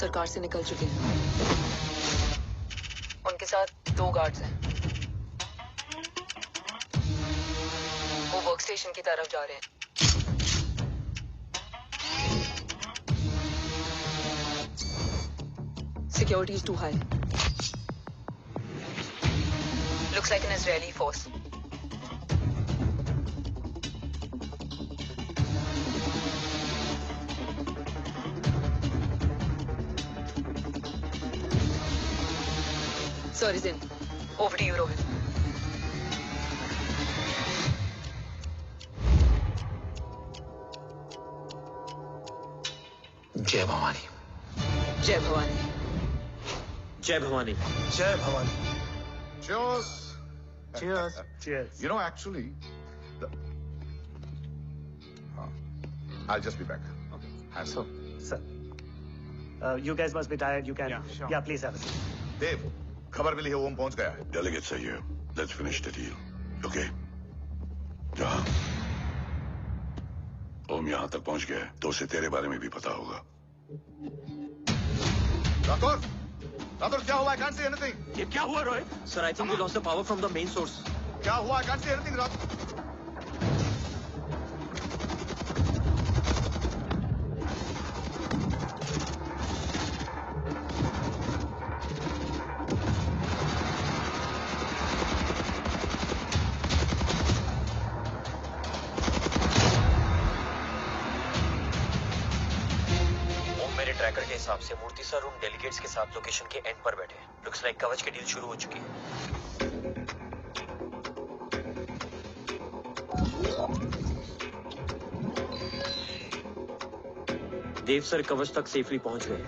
सरकार से निकल चुके हैं। उनके साथ 2 गार्ड्स हैं। वो वर्क स्टेशन की तरफ जा रहे हैं। Security is too high. Looks like an Israeli force. Sir is in. Over to you, Rohit. जय भवानी। जय भवानी। जय भवानी। जय Bhavani. Cheers. Cheers. Cheers. You know, actually, I'll just be back. Okay. So, sir, you guys must be tired. You can, yeah, please have a seat. Dave, खबर मिली है ओम पहुंच गया है। Delegates are here. Let's finish the deal. Okay? जहाँ ओम यहाँ तक पहुंच गया है, तो उसे तेरे बारे में भी पता होगा। राठौर, क्या हुआ? I can't see anything. ये क्या हुआ Rohit? Sir, I think we lost the power from the main source. क्या हुआ? I can't see anything, Rathore. Tracker के हिसाब से मूर्ति सर उन डेलीगेट्स के साथ लोकेशन के एंड पर बैठे हैं। लुक्स लाइक कवच की डील शुरू हो चुकी है। देव सर कवच तक सेफली पहुंच गए।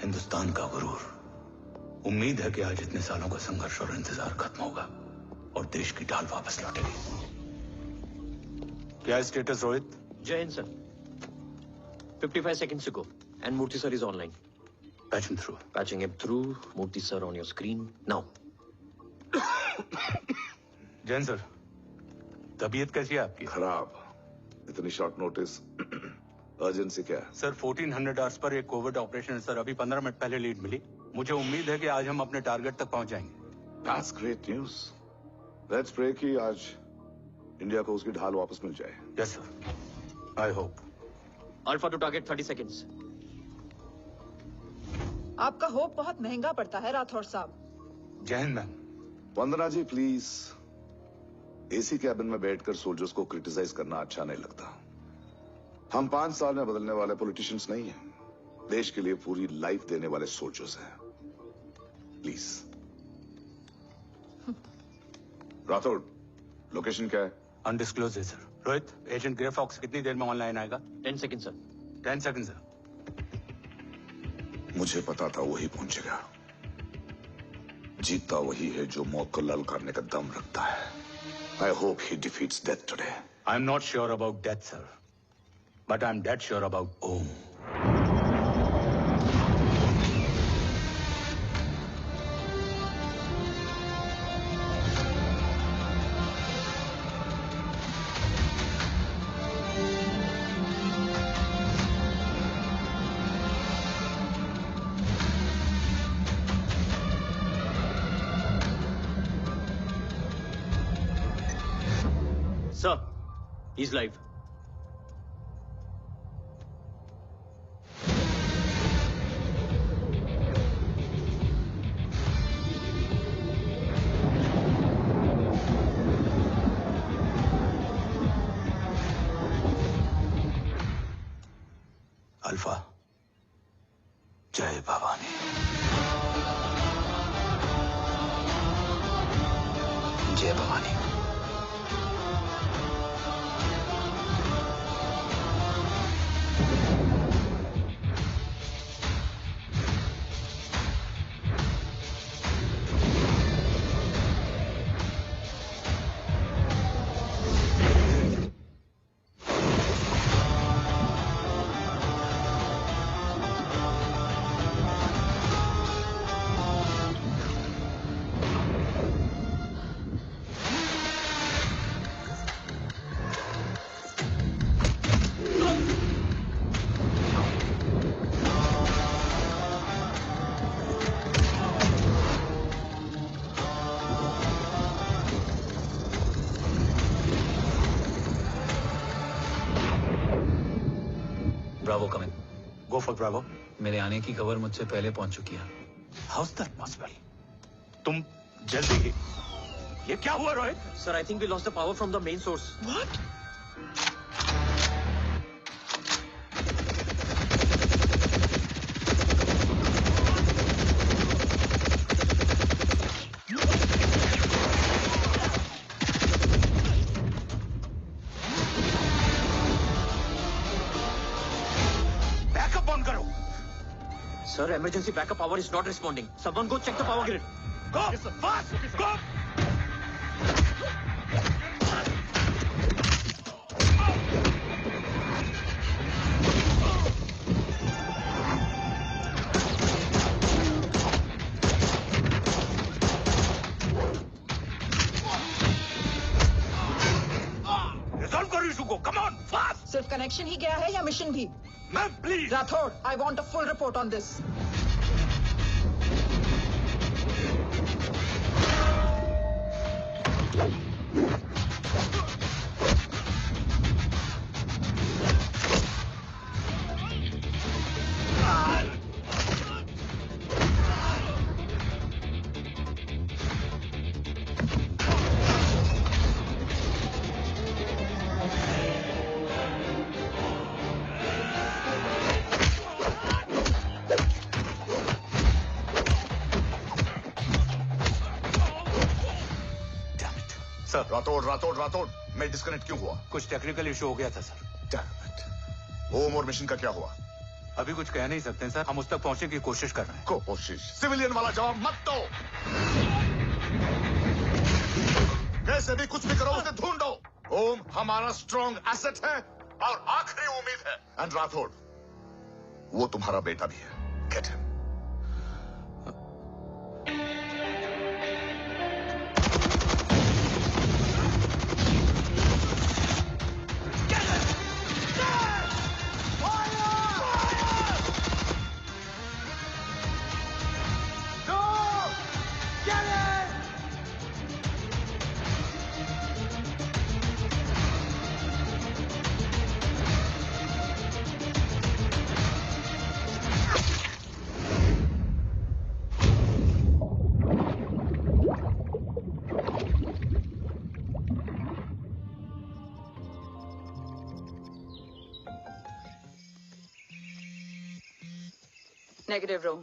हिंदुस्तान का गुरूर। उम्मीद है कि आज इतने सालों का संघर्ष और इंतजार खत्म होगा और देश की ढाल वापस लौटेगी। क्या स्टेटस रोहित? जय Hind sir. 55 seconds to go and Murthy sir is online. Patch him through. Patching him through. Murthy sir on your screen now. Jain sir, तबीयत कैसी है आपकी? खराब। इतनी शॉर्ट नोटिस। अर्जेंसी क्या है? सर 1400 आवर्स पर एक कोविड ऑपरेशन है सर। अभी 15 मिनट पहले लीड मिली। मुझे उम्मीद है कि आज हम अपने टारगेट तक पहुंच जाएंगे। That's great news. Let's pray कि आज इंडिया को उसकी ढाल वापस मिल जाए। Yes sir. I hope. Alpha to target 30 seconds. आपका होप बहुत महंगा पड़ता है राठौर साहब। जय हिंद ma'am. Vandana ji please, AC cabin में बैठकर सोल्जर्स को क्रिटिसाइज करना अच्छा नहीं लगता। हम 5 साल में बदलने वाले पॉलिटिशियंस नहीं हैं, देश के लिए पूरी लाइफ देने वाले सोल्जर्स हैं। प्लीज। राठौड़, लोकेशन क्या है? अनडिस्क्लोज है sir. Rohit, agent grey fox कितनी देर में ऑनलाइन आएगा? 10 seconds सर। 10 seconds sir. मुझे पता था वही पहुंचेगा। जीतता वही है जो मौत को ललकारने का दम रखता है। I hope he defeats death today. I'm not sure about death, sir. But I'm dead sure about Om. Sir, he's live. Alpha, जय भवानी। जय Bhavani. Bravo come in. Go for bravo. मेरे आने की खबर मुझसे पहले पहुंच चुकी है। How is that possible? तुम जल्दी ही। ये क्या हुआ Rohit? Sir, I think we lost the power from the main source. What? Backup on करो। Sir, emergency backup power is not responding. Someone go check the power grid. Go! Fast! Go! Resolve करो issue को। Come on, fast! सिर्फ connection ही गया है या mission भी? Ma'am, please. Rathore, I want a full report on this. Sir, Rathore मैं disconnect क्यों हुआ? कुछ टेक्निकल इशू हो गया था सर। Damn it. ओम और मिशन का क्या हुआ? अभी कुछ कह नहीं सकते सर, हम उस तक पहुंचने की कोशिश कर रहे हैं। कोशिश? सिविलियन वाला जवाब मत दो। कैसे भी कुछ भी करो, उसे ढूंढो। ओम हमारा स्ट्रॉन्ग एसेट है और आखिरी उम्मीद है। एंड राठौड़, वो तुम्हारा बेटा भी है। Get him. Negative, Ro.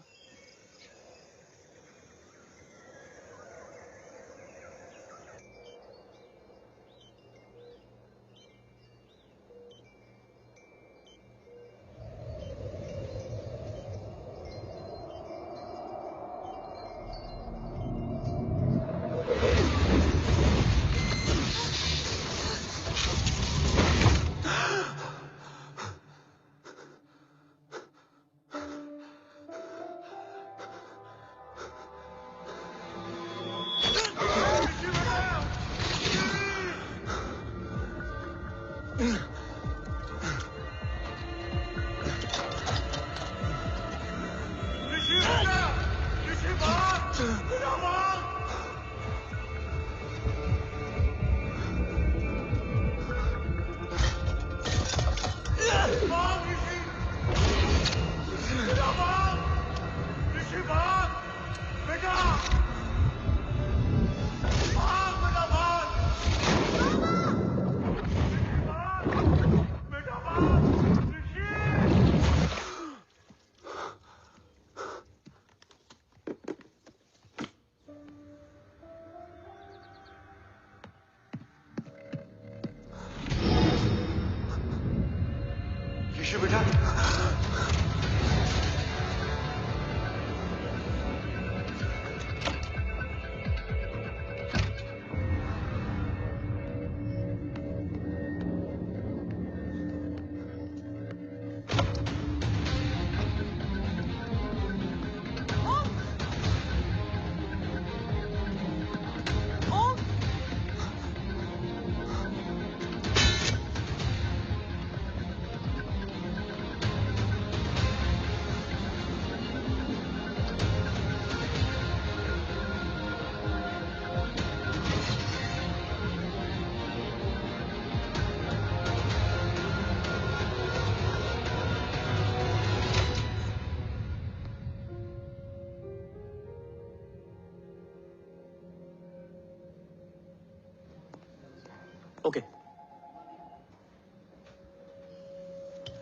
Okay.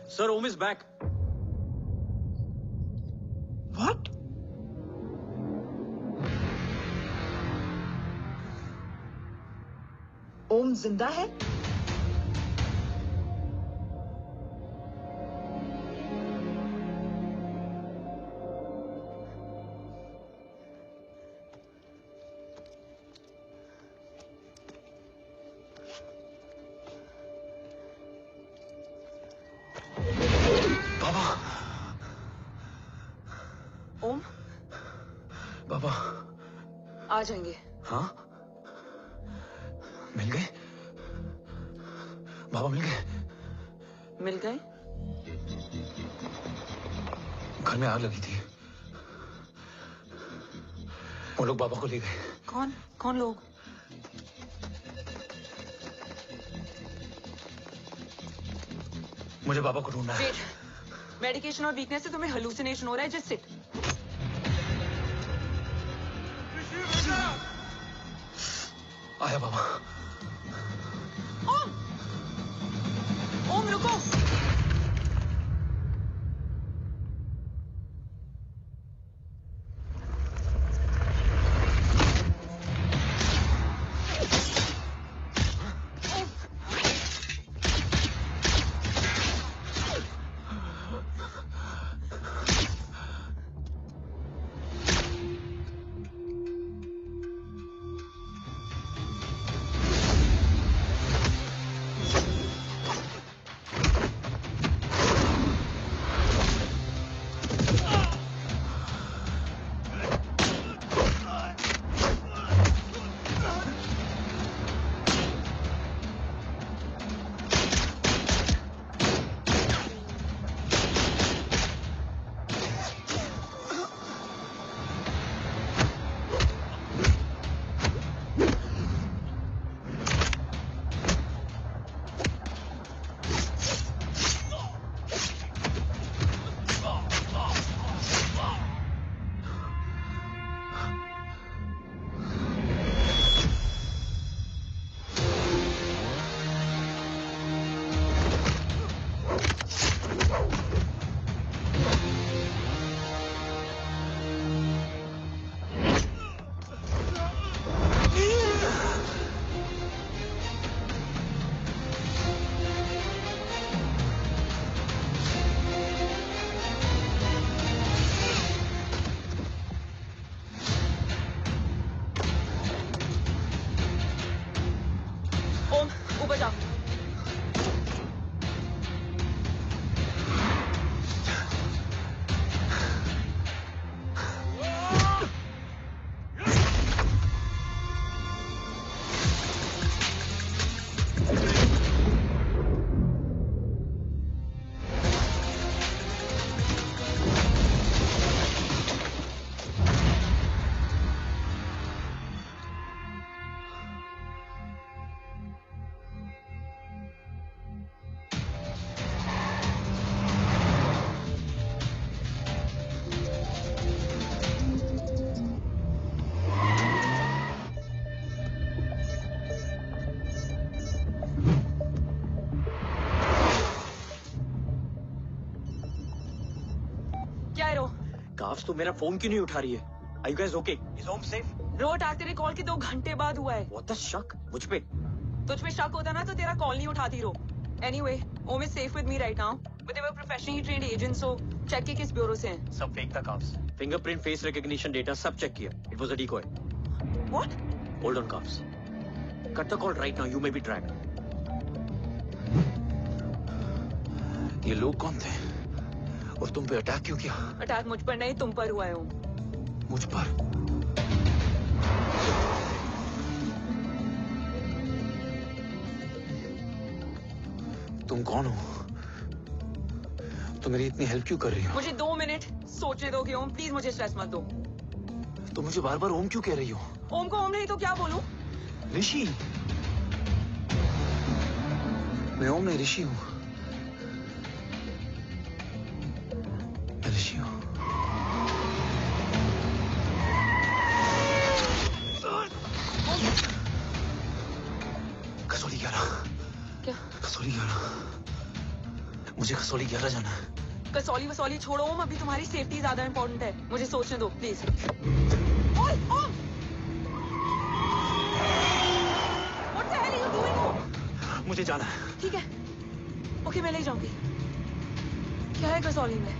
Sir, Om is back. What? ओम जिंदा है? ओम बाबा आ जाएंगे। हाँ मिल गए बाबा, मिल गए। मिल गए? घर में आग लगी थी, वो लोग बाबा को ले गए। कौन कौन लोग? मुझे बाबा को ढूंढना है। वेट, मेडिकेशन और वीकनेस से तुम्हें हेलुसिनेशन हो रहा है। Just sit. आया बाबा। ओम ओम रुको। ऊपर जाओ। क्या है रो? काफ्स तो मेरा फोन क्यों नहीं उठा रही है? Are you guys okay? Is Om safe? रो अटैक तेरे कॉल के 2 घंटे बाद हुआ है। What the शक? मुझ पे? तुझ पे शक होता ना तो तेरा कॉल नहीं उठाती रो। Anyway, Om is safe with me right now. But they were professionally trained agents, so check के किस ब्यूरो से हैं? सब फेक था carbs. Fingerprint, face recognition data सब चेक किया। It was a decoy. What? Hold on carbs. Cut the call right now. You may be tracked. ये लोग कौन थे? और तुम पे अटैक क्यों किया? अटैक मुझ पर नहीं तुम पर हुआ है ओम। मुझ पर? तुम कौन हो? तुम मेरी इतनी हेल्प क्यों कर रही हो? मुझे 2 मिनट सोचने दोगे ओम? प्लीज मुझे स्ट्रेस मत दो। तुम मुझे बार बार ओम क्यों कह रही हो? ओम को ओम नहीं तो क्या बोलूं? ऋषि। मैं ओम नहीं, ऋषि हूँ। मैं ऋषि हूँ। कसौली 11। कसौली 11, मुझे कसौली 11 जाना है। कसौली वसौली छोड़ो ओम, अभी तुम्हारी सेफ्टी ज्यादा इंपॉर्टेंट है। मुझे सोचने दो प्लीज। ओए ओम! What the hell are you doing, ओम? मुझे जाना है। ठीक है, ओके मैं ले जाऊंगी। क्या है कसौली में?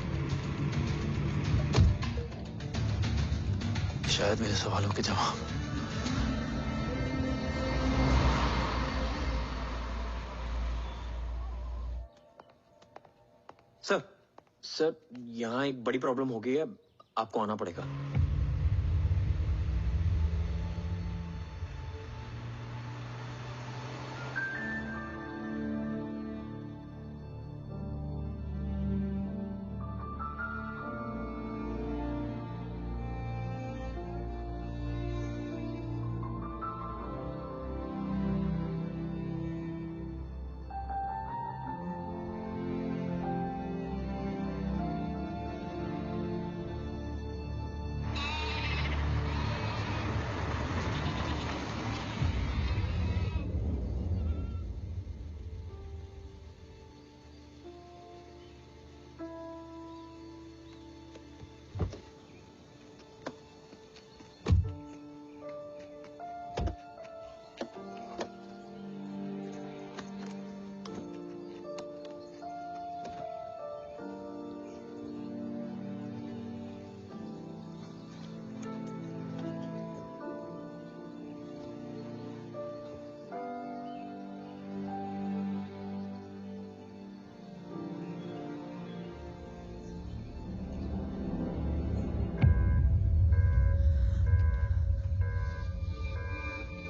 शायद मेरे सवालों के जवाब। सर यहाँ एक बड़ी प्रॉब्लम हो गई है, आपको आना पड़ेगा।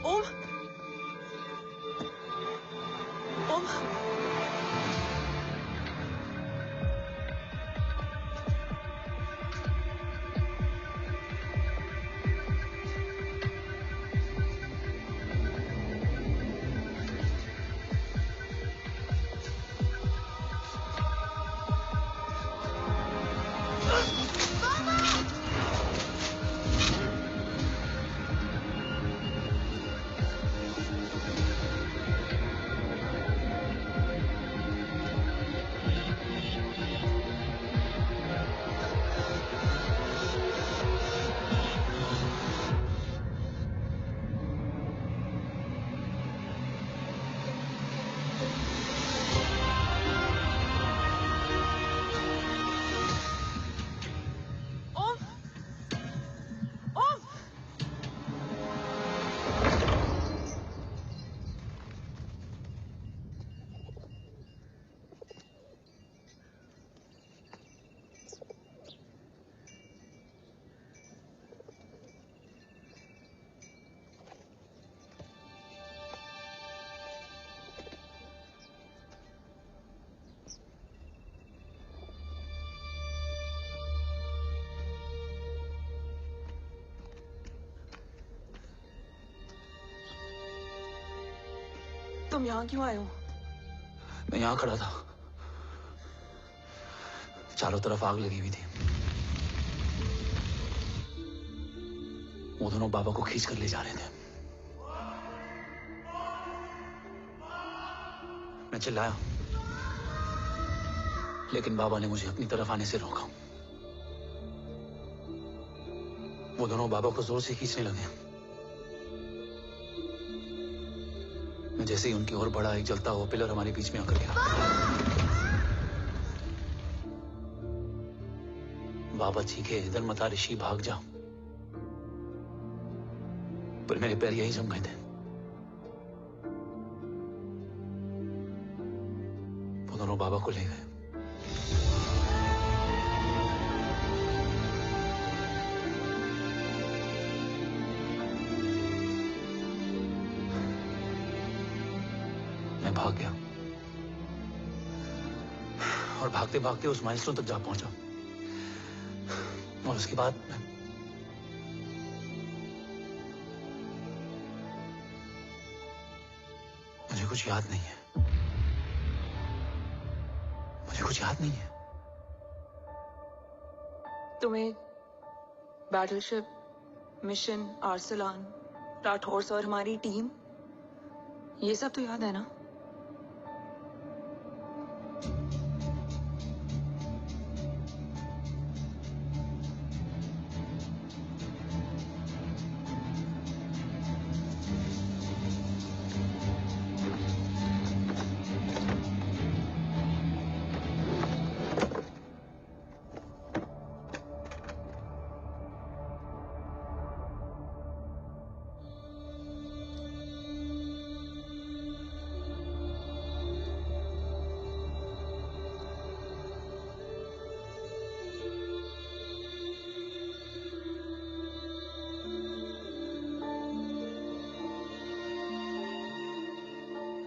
ओम! ओम! तुम यहाँ क्यों आए हो? मैं यहाँ खड़ा था, चारों तरफ आग लगी हुई थी। वो दोनों बाबा को खींच कर ले जा रहे थे। मैं चिल्लाया, लेकिन बाबा ने मुझे अपनी तरफ आने से रोका। वो दोनों बाबा को जोर से खींचने लगे। मैं जैसे ही उनकी ओर बढ़ा, एक जलता हुआ पिलर हमारे बीच में आकर गिरा। बाबा चीखे, इधर मत आ ऋषि, भाग जा। पर मेरे पैर यही जम गए थे। वो दोनों बाबा को ले गए। मैं भाग गया और भागते भागते उस माइलस्टोन तक जा पहुंचा। और उसके बाद मुझे कुछ याद नहीं है। मुझे कुछ याद नहीं है। तुम्हें बैटलशिप, मिशन, आर्सलान, राठौर और हमारी टीम, ये सब तो याद है ना?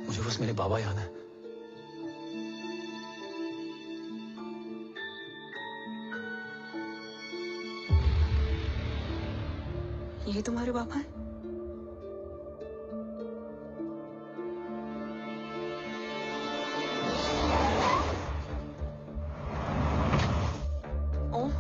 मुझे बस मेरे बाबा याद है। ये तुम्हारे पापा हैं? ओम,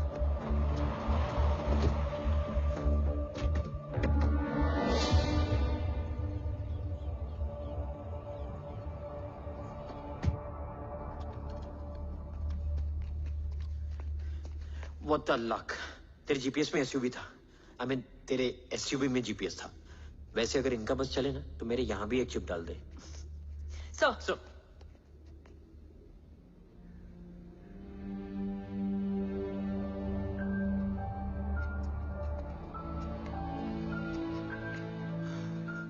What the luck? तेरे जीपीएस में एसयूवी था। I mean, तेरे एसयूवी में जीपीएस था। वैसे अगर इनका बस चले ना तो मेरे यहाँ भी एक चिप डाल दे। सर,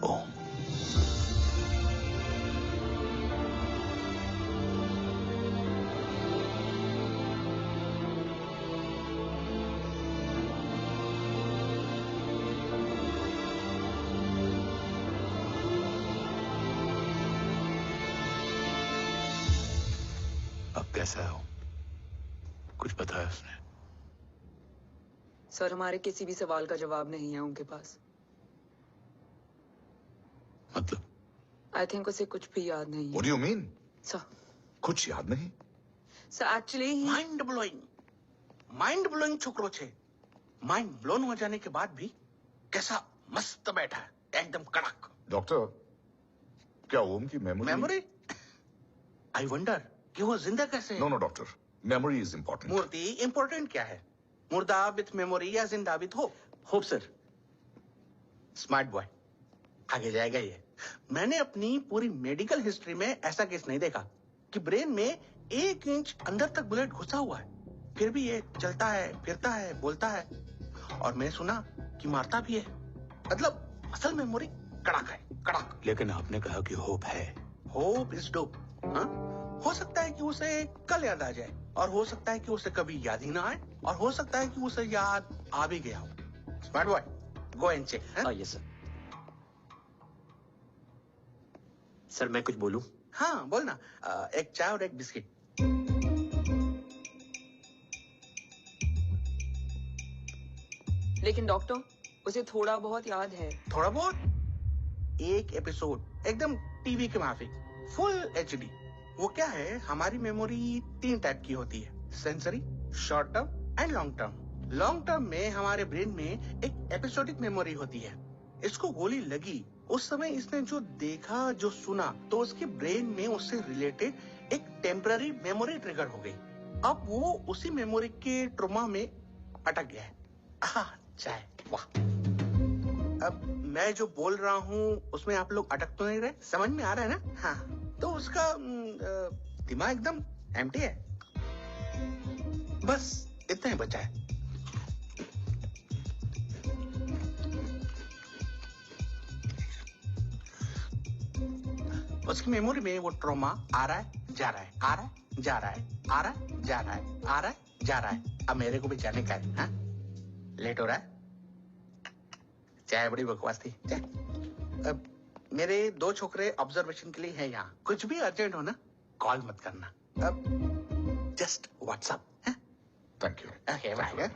ओम, अब कैसा है ओम? कुछ बताया उसने? सर हमारे किसी भी सवाल का जवाब नहीं है उनके पास। मतलब? आई थिंक उसे कुछ भी याद नहीं What है। do you mean? सर, कुछ याद नहीं? सर एक्चुअली माइंड ब्लोइंग छोकरो छे। माइंड ब्लोन हो जाने के बाद भी कैसा मस्त बैठा है, एकदम कड़क। डॉक्टर, क्या ओम की मेमोरी? आई वंडर कि वो जिंदा कैसे है? No doctor, memory is important. मूर्ति इम्पोर्टेंट क्या है? मुर्दा विथ मेमोरी या जिंदा with hope? Hope sir. Smart boy, आगे जाएगा ये। मैंने अपनी पूरी मेडिकल हिस्ट्री में ऐसा केस नहीं देखा कि ब्रेन में 1 इंच अंदर तक बुलेट घुसा हुआ है, फिर भी ये चलता है, फिरता है, बोलता है, और मैं सुना कि मारता भी है। मतलब असल मेमोरी कड़क है, कड़क। लेकिन आपने कहा कि होप है। Hope is dope. हाँ, हो सकता है कि उसे कल याद आ जाए, और हो सकता है कि उसे कभी याद ही ना आए, और हो सकता है कि उसे याद आ भी गया हो। Smart boy, go and check. Yes sir. Sir मैं कुछ बोलूं? हाँ बोल ना। एक चाय और एक बिस्किट। लेकिन डॉक्टर उसे थोड़ा बहुत याद है। थोड़ा बहुत? एक एपिसोड एकदम टीवी के माफिक, फुल एचडी। वो क्या है, हमारी मेमोरी 3 टाइप की होती है, sensory, short term and long term. Long term में हमारे ब्रेन में एक एपिसोडिक मेमोरी होती है। इसको गोली लगी, उस समय इसने जो देखा, जो सुना, तो उसके ब्रेन में उससे रिलेटेड एक टेम्पररी मेमोरी ट्रिगर हो गई। अब वो उसी मेमोरी के ट्रॉमा में अटक गया है। चाय, वाह। अब मैं जो बोल रहा हूँ उसमें आप लोग अटक तो नहीं रहे? समझ में आ रहा है ना? हाँ, तो उसका दिमाग एकदम एम्प्टी है। बस इतना ही बचा है। उसकी मेमोरी में वो ट्रॉमा आ रहा है, जा रहा है, आ रहा है, जा रहा है, आ रहा है, जा रहा है, आ रहा है, जा रहा है। अब मेरे को भी जाने का है। हाँ? लेट हो रहा है? चाय बड़ी बकवास थी। अब मेरे 2 छोकरे ऑब्जर्वेशन के लिए हैं यहाँ। कुछ भी अर्जेंट हो ना, कॉल मत करना। अब just WhatsApp. Thank you. Okay, bye.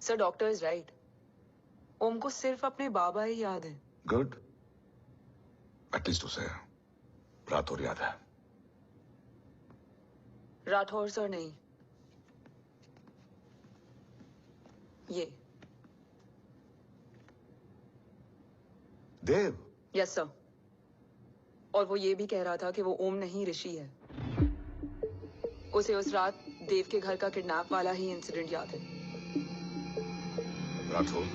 Sir doctor is right. Om को सिर्फ अपने बाबा ही याद है। गुड, एटलीस्ट उसे रात और याद है। राठौर सर नहीं, ये देव। Yes sir. और वो ये भी कह रहा था कि वो ओम नहीं ऋषि है। उसे उस रात देव के घर का किडनैप वाला ही इंसिडेंट याद है। राठौर,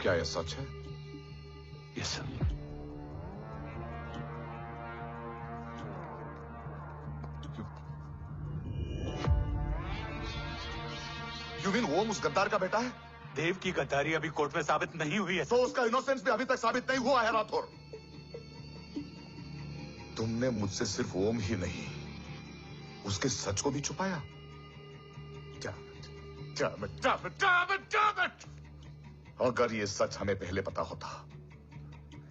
क्या यह सच है? Yes sir. यू मीन ओम उस गद्दार का बेटा है? देव की गद्दारी अभी कोर्ट में साबित नहीं हुई है। तो उसका इनोसेंस भी अभी तक साबित नहीं हुआ है राठौर। तुमने मुझसे सिर्फ ओम ही नहीं, उसके सच को भी छुपाया। क्या Damn it, damn it, damn it, damn it! अगर ये सच हमें पहले पता होता,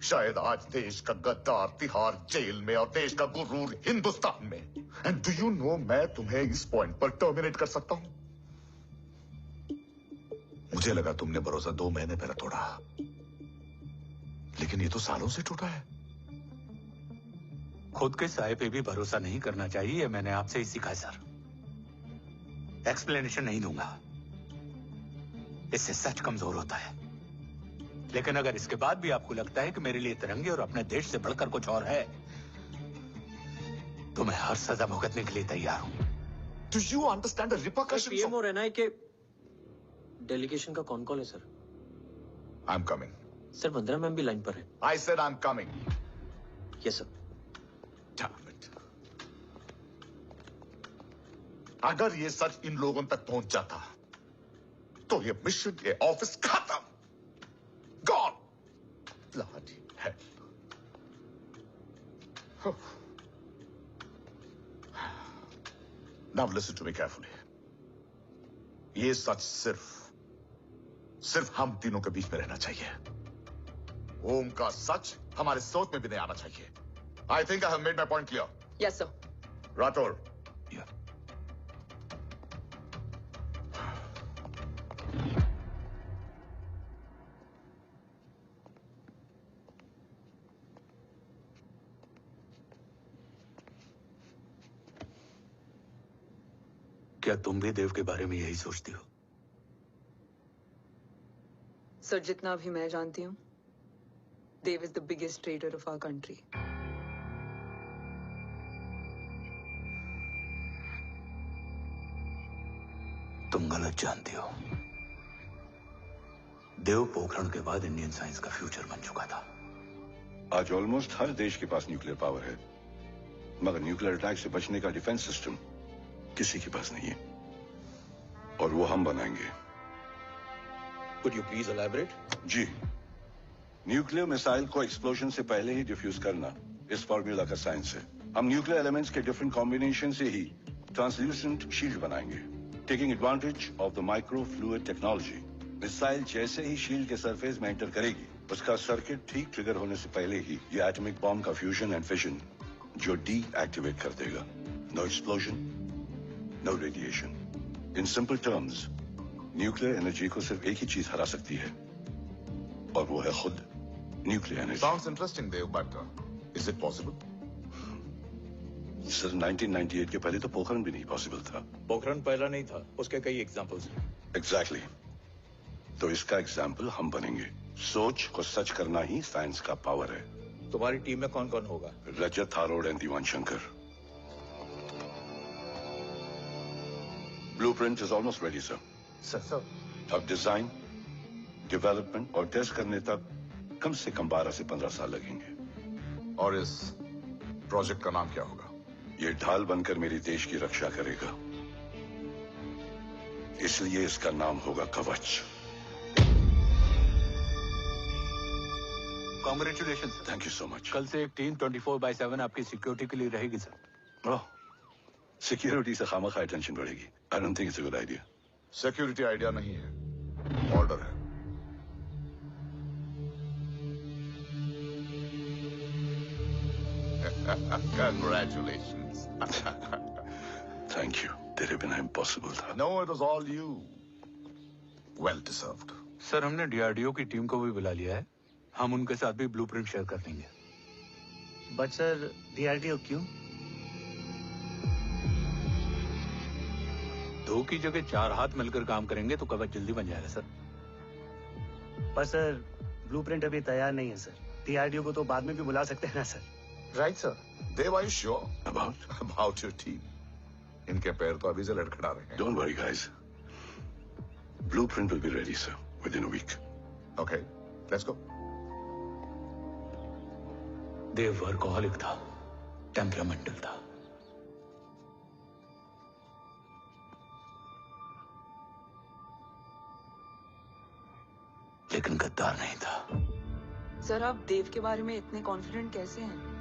शायद आज देश का गद्दार तिहाड़ जेल में और देश का गुरूर हिंदुस्तान में। एंड डू यू नो, मैं तुम्हें इस पॉइंट पर टर्मिनेट कर सकता हूं। मुझे लगा तुमने भरोसा 2 महीने पहले तोड़ा, लेकिन ये तो सालों से टूटा है। खुद के साए पे भी भरोसा नहीं करना चाहिए, मैंने आपसे ही सीखा है सर। एक्सप्लेनेशन नहीं दूंगा, इससे सच कमजोर होता है। लेकिन अगर इसके बाद भी आपको लगता है कि मेरे लिए तिरंगे और अपने देश से बढ़कर कुछ और है, तो मैं हर सजा भुगतने के लिए तैयार हूं। Do you understand the repercussions? PM और एनआई के डेलीगेशन का कौन कॉल है sir? I'm coming. Sir Mandra ma'am भी लाइन पर है। I said I'm coming. Yes sir. Damn it. अगर ये सच इन लोगों तक पहुंच जाता, तो ये मिशन, ये ऑफिस खत्म। Gone. Bloody hell. Now listen to me carefully. ये सच सिर्फ हम तीनों के बीच में रहना चाहिए। ओम का सच हमारे सोच में भी नहीं आना चाहिए। I think I have made my point clear. Yes, sir. Rathore, Yeah. क्या तुम भी देव के बारे में यही सोचती हो? सर, जितना भी मैं जानती हूँ, Dev is the biggest trader of our country. तुम गलत जानती हो। देव पोखरण के बाद इंडियन साइंस का फ्यूचर बन चुका था। आज ऑलमोस्ट हर देश के पास न्यूक्लियर पावर है, मगर न्यूक्लियर अटैक से बचने का डिफेंस सिस्टम किसी के पास नहीं है, और वो हम बनाएंगे। Could you please elaborate? जी, न्यूक्लियर मिसाइल को एक्सप्लोजन से पहले ही डिफ्यूज करना इस फॉर्मूला का साइंस है। हम न्यूक्लियर एलिमेंट्स के डिफरेंट कॉम्बिनेशन से ही ट्रांसल्यूसेंट शील्ड बनाएंगे, taking advantage of the micro fluid technology. Missile जैसे ही शील्ड के सरफेस में एंटर करेगी, उसका सर्किट ठीक ट्रिगर होने से पहले ही ये एटॉमिक बॉम्ब का फ्यूजन एंड फिशन जो डीएक्टिवेट कर देगा। No explosion, no radiation. इन सिंपल टर्म्स, न्यूक्लियर एनर्जी को सिर्फ एक ही चीज हरा सकती है, और वो है खुद nuclear energy. Sounds interesting, Dev, but is it possible? Sir, 1998 के पहले तो पोखरण भी नहीं पॉसिबल था। पोखरण पहला नहीं था, उसके कई एग्जांपल्स हैं। एग्जैक्टली। तो इसका एग्जाम्पल हम बनेंगे। सोच को सच करना ही साइंस का पावर है। तुम्हारी टीम में कौन कौन होगा? Rajat Tharod and Diwan Shankar. Blueprint is almost ready sir. Sir, अब डिजाइन, डेवलपमेंट और टेस्ट करने तक कम से कम 12 से 15 साल लगेंगे। और इस प्रोजेक्ट का नाम क्या होगा? ये ढाल बनकर मेरे देश की रक्षा करेगा, इसलिए इसका नाम होगा कवच। Congratulation. Thank you so much. कल से एक टीम 24/7 आपकी सिक्योरिटी के लिए रहेगी सर। ओह, सिक्योरिटी से खामखा टेंशन बढ़ेगी। I don't think it's a good idea. Security idea नहीं है, ऑर्डर है। Congratulations. Thank you. तेरे बिना इम्पॉसिबल था। No, it was all you. Well deserved. Sir, हमने डीआरडीओ की टीम को भी बुला लिया है। हम उनके साथ भी ब्लूप्रिंट शेयर कर देंगे। बट सर, डीआरडीओ क्यों? 2 की जगह 4 हाथ मिलकर काम करेंगे तो कवच जल्दी बन जाएगा सर। पर सर, ब्लूप्रिंट अभी तैयार नहीं है सर। डीआरडीओ को तो बाद में भी बुला सकते हैं ना sir. Right, sir. Dev, are you sure about your team? इनके पैर तो अभी से लड़खड़ा रहे हैं। Don't worry, guys. Blueprint will be ready, sir, within a week. Okay, let's go. Dev workaholic था, टेम्परामेंटल था। लेकिन गद्दार नहीं था। सर, आप देव के बारे में इतने कॉन्फिडेंट कैसे हैं?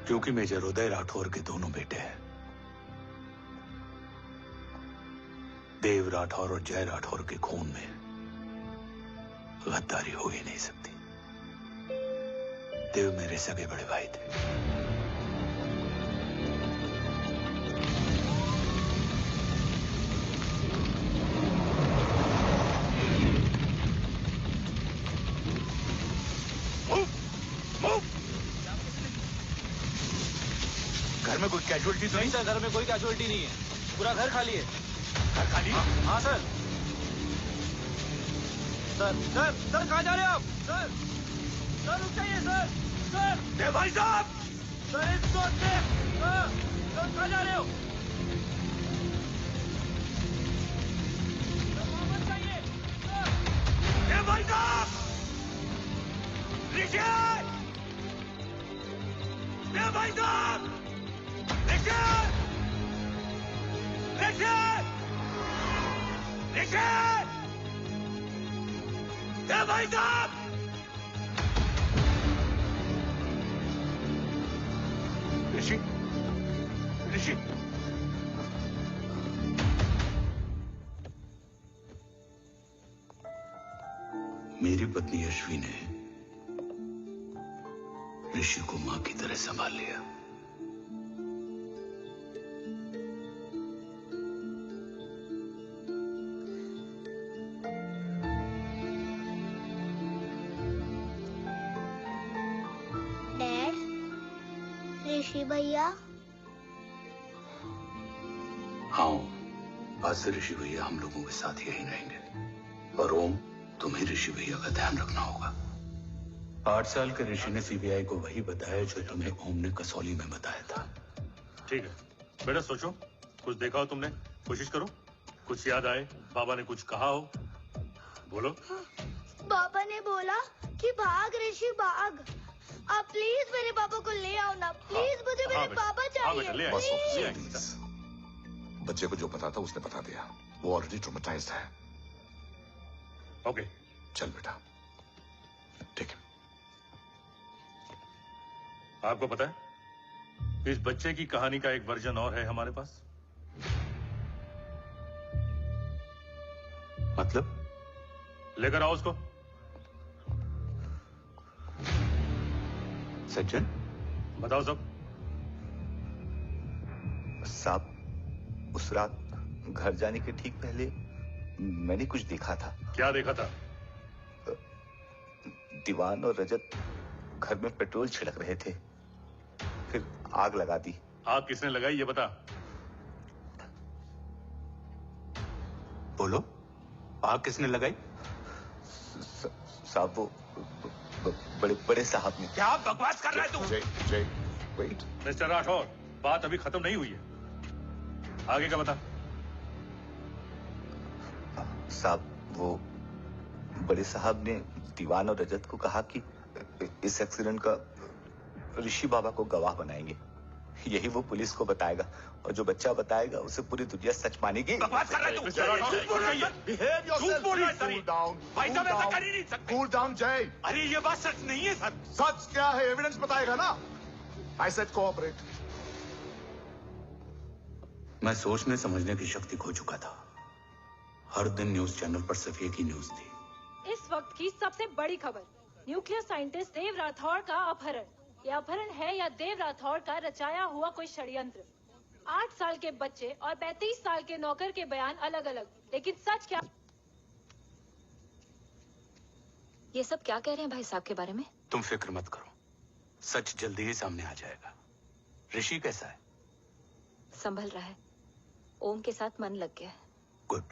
क्योंकि मेजर उदय राठौर के दोनों बेटे हैं। देव राठौर और जय राठौर के खून में गद्दारी हो ही नहीं सकती। देव मेरे सगे बड़े भाई थे। घर में कोई कैजुअलिटी तो नहीं? सर, घर में कोई कैजुअलिटी नहीं है, पूरा घर खाली है। घर खाली? हाँ सर। सर सर सर कहाँ जा रहे हो आप? सर सर रुक जाइए सर। सर भाई साहब, सर इसको सर कहाँ जा रहे हो? वापस जाइए सर। भाई साहब, ऋषि, भाई साहब, ऋषि, ऋषि, ऋषि, भाई साहब, ऋषि, ऋषि, मेरी पत्नी यशवी ने ऋषि को मां की तरह संभाल लिया। डैड, ऋषि भैया। हाँ, आज से ऋषि भैया हम लोगों के साथ यहीं रहेंगे। और ओम, तुम्हें ऋषि भैया का ध्यान रखना होगा। 8 साल के ऋषि ने सीबीआई को वही बताया जो तुम्हें ओम ने कसौली में बताया था। ठीक है बेटा, सोचो, कुछ देखा हो तुमने, कोशिश करो, कुछ याद आए, बाबा ने कुछ कहा हो, बोलो। पापा ने बोला कि भाग ऋषि भाग। आप प्लीज मेरे पापा को ले आओ ना, प्लीज। मुझे मेरे पापा चाहिए। प्लीज। बच्चे को जो पता था उसने बता दिया। वो ऑलरेडी ट्रॉमेटाइज्ड है। ओके, चल बेटा, ठीक है। आपको पता है, इस बच्चे की कहानी का एक वर्जन और है हमारे पास। मतलब? लेकर आओ उसको। सज्जन, बताओ सब। साहब, उस रात घर जाने के ठीक पहले मैंने कुछ देखा था। क्या देखा था? दीवान और रजत घर में पेट्रोल छिड़क रहे थे, फिर आग लगा दी। आग किसने लगाई ये बता। बोलो, आग किसने लगाई? साहब, वो बड़े बड़े साहब ने। क्या बकवास कर रहा है तू? जय, वेट। मिस्टर राठौर, बात अभी खत्म नहीं हुई है, आगे का बता। साहब, वो बड़े साहब ने दीवान और रजत को कहा कि इस एक्सीडेंट का ऋषि बाबा को गवाह बनाएंगे। यही वो पुलिस को बताएगा, और जो बच्चा बताएगा उसे पूरी दुनिया सच मानेगी। बकवास कर रहा है तू? झूठ बोल रहा है। झूठ बोल रहा है सर। भाई साहब, ऐसा कर ही नहीं सकते। कूल डाउन जय। अरे ये बात सच नहीं है सर। सच क्या है? एविडेंस बताएगा ना। I said cooperate. मैं सोचने समझने की शक्ति खो चुका था। हर दिन न्यूज चैनल पर सिर्फ एक ही न्यूज थी। इस वक्त की सबसे बड़ी खबर, न्यूक्लियर साइंटिस्ट देव राठौर का अपहरण। यह अपहरण है या देव राठौर का रचाया हुआ कोई षड्यंत्र। 8 साल के बच्चे और 35 साल के नौकर के बयान अलग अलग, लेकिन सच क्या? ये सब क्या कह रहे हैं भाई साहब के बारे में? तुम फिक्र मत करो, सच जल्दी ही सामने आ जाएगा। ऋषि कैसा है? संभल रहा है, ओम के साथ मन लग गया है। गुड।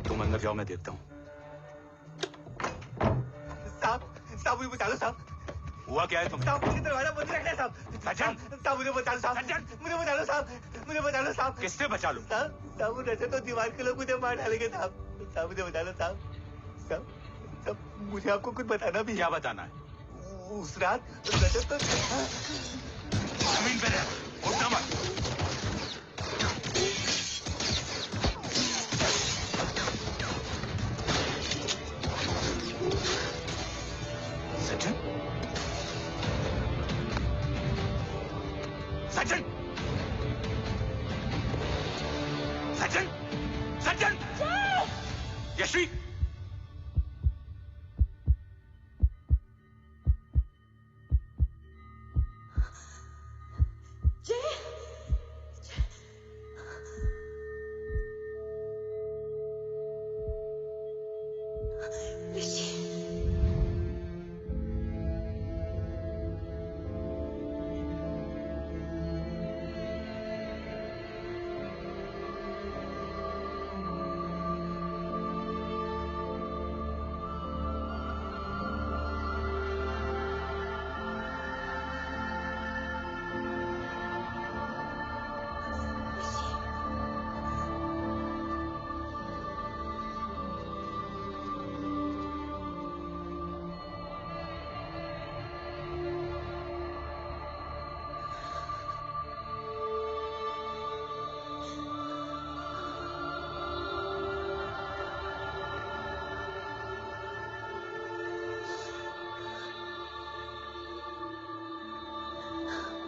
तुम अंदर जाओ, मैं देखता हूँ। साहब, मुझे बचा लो साहब। हुआ क्या है तुम? साहब, मुझे दरवाजा बंद रखना है साहब। सज्जन, साहब मुझे बचा लो साहब। सज्जन, मुझे बचा लो साहब। मुझे बचा लो साहब। किससे बचा लो? साहब, रजत तो दीवार के लोग मुझे मार डालेंगे साहब। साहब मुझे बचा लो साहब। साहब, मुझे आपको कुछ बताना भी। क्या बताना है? उस रात रजत तो जमीन पे रह, उठना मत। सज्जन, सज्जन, सज्जन, सज्जन, यशवी,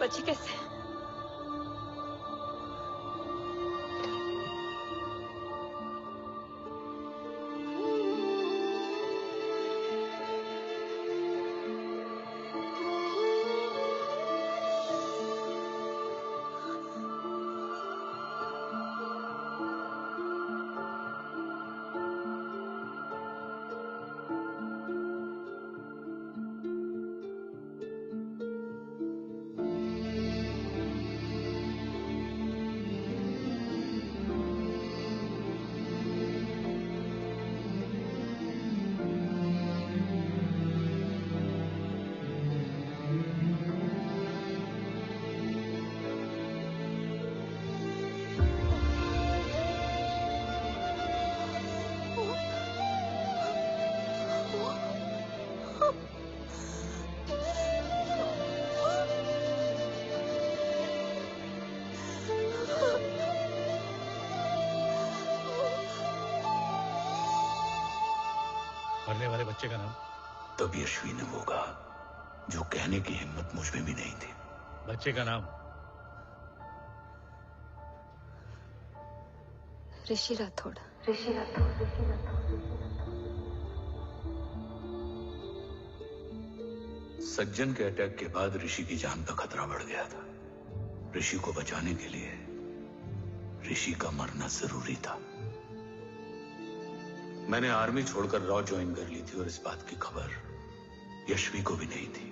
बची कैसे? मरने वाले बच्चे का नाम? तब यशवी ने वो कहा जो कहने की हिम्मत मुझ में भी नहीं थी। बच्चे का नाम? ऋषि राठौड़। सज्जन के अटैक के बाद ऋषि की जान का खतरा बढ़ गया था। ऋषि को बचाने के लिए ऋषि का मरना जरूरी था। मैंने आर्मी छोड़कर रॉ ज्वाइन कर ली थी और इस बात की खबर यशवी को भी नहीं थी।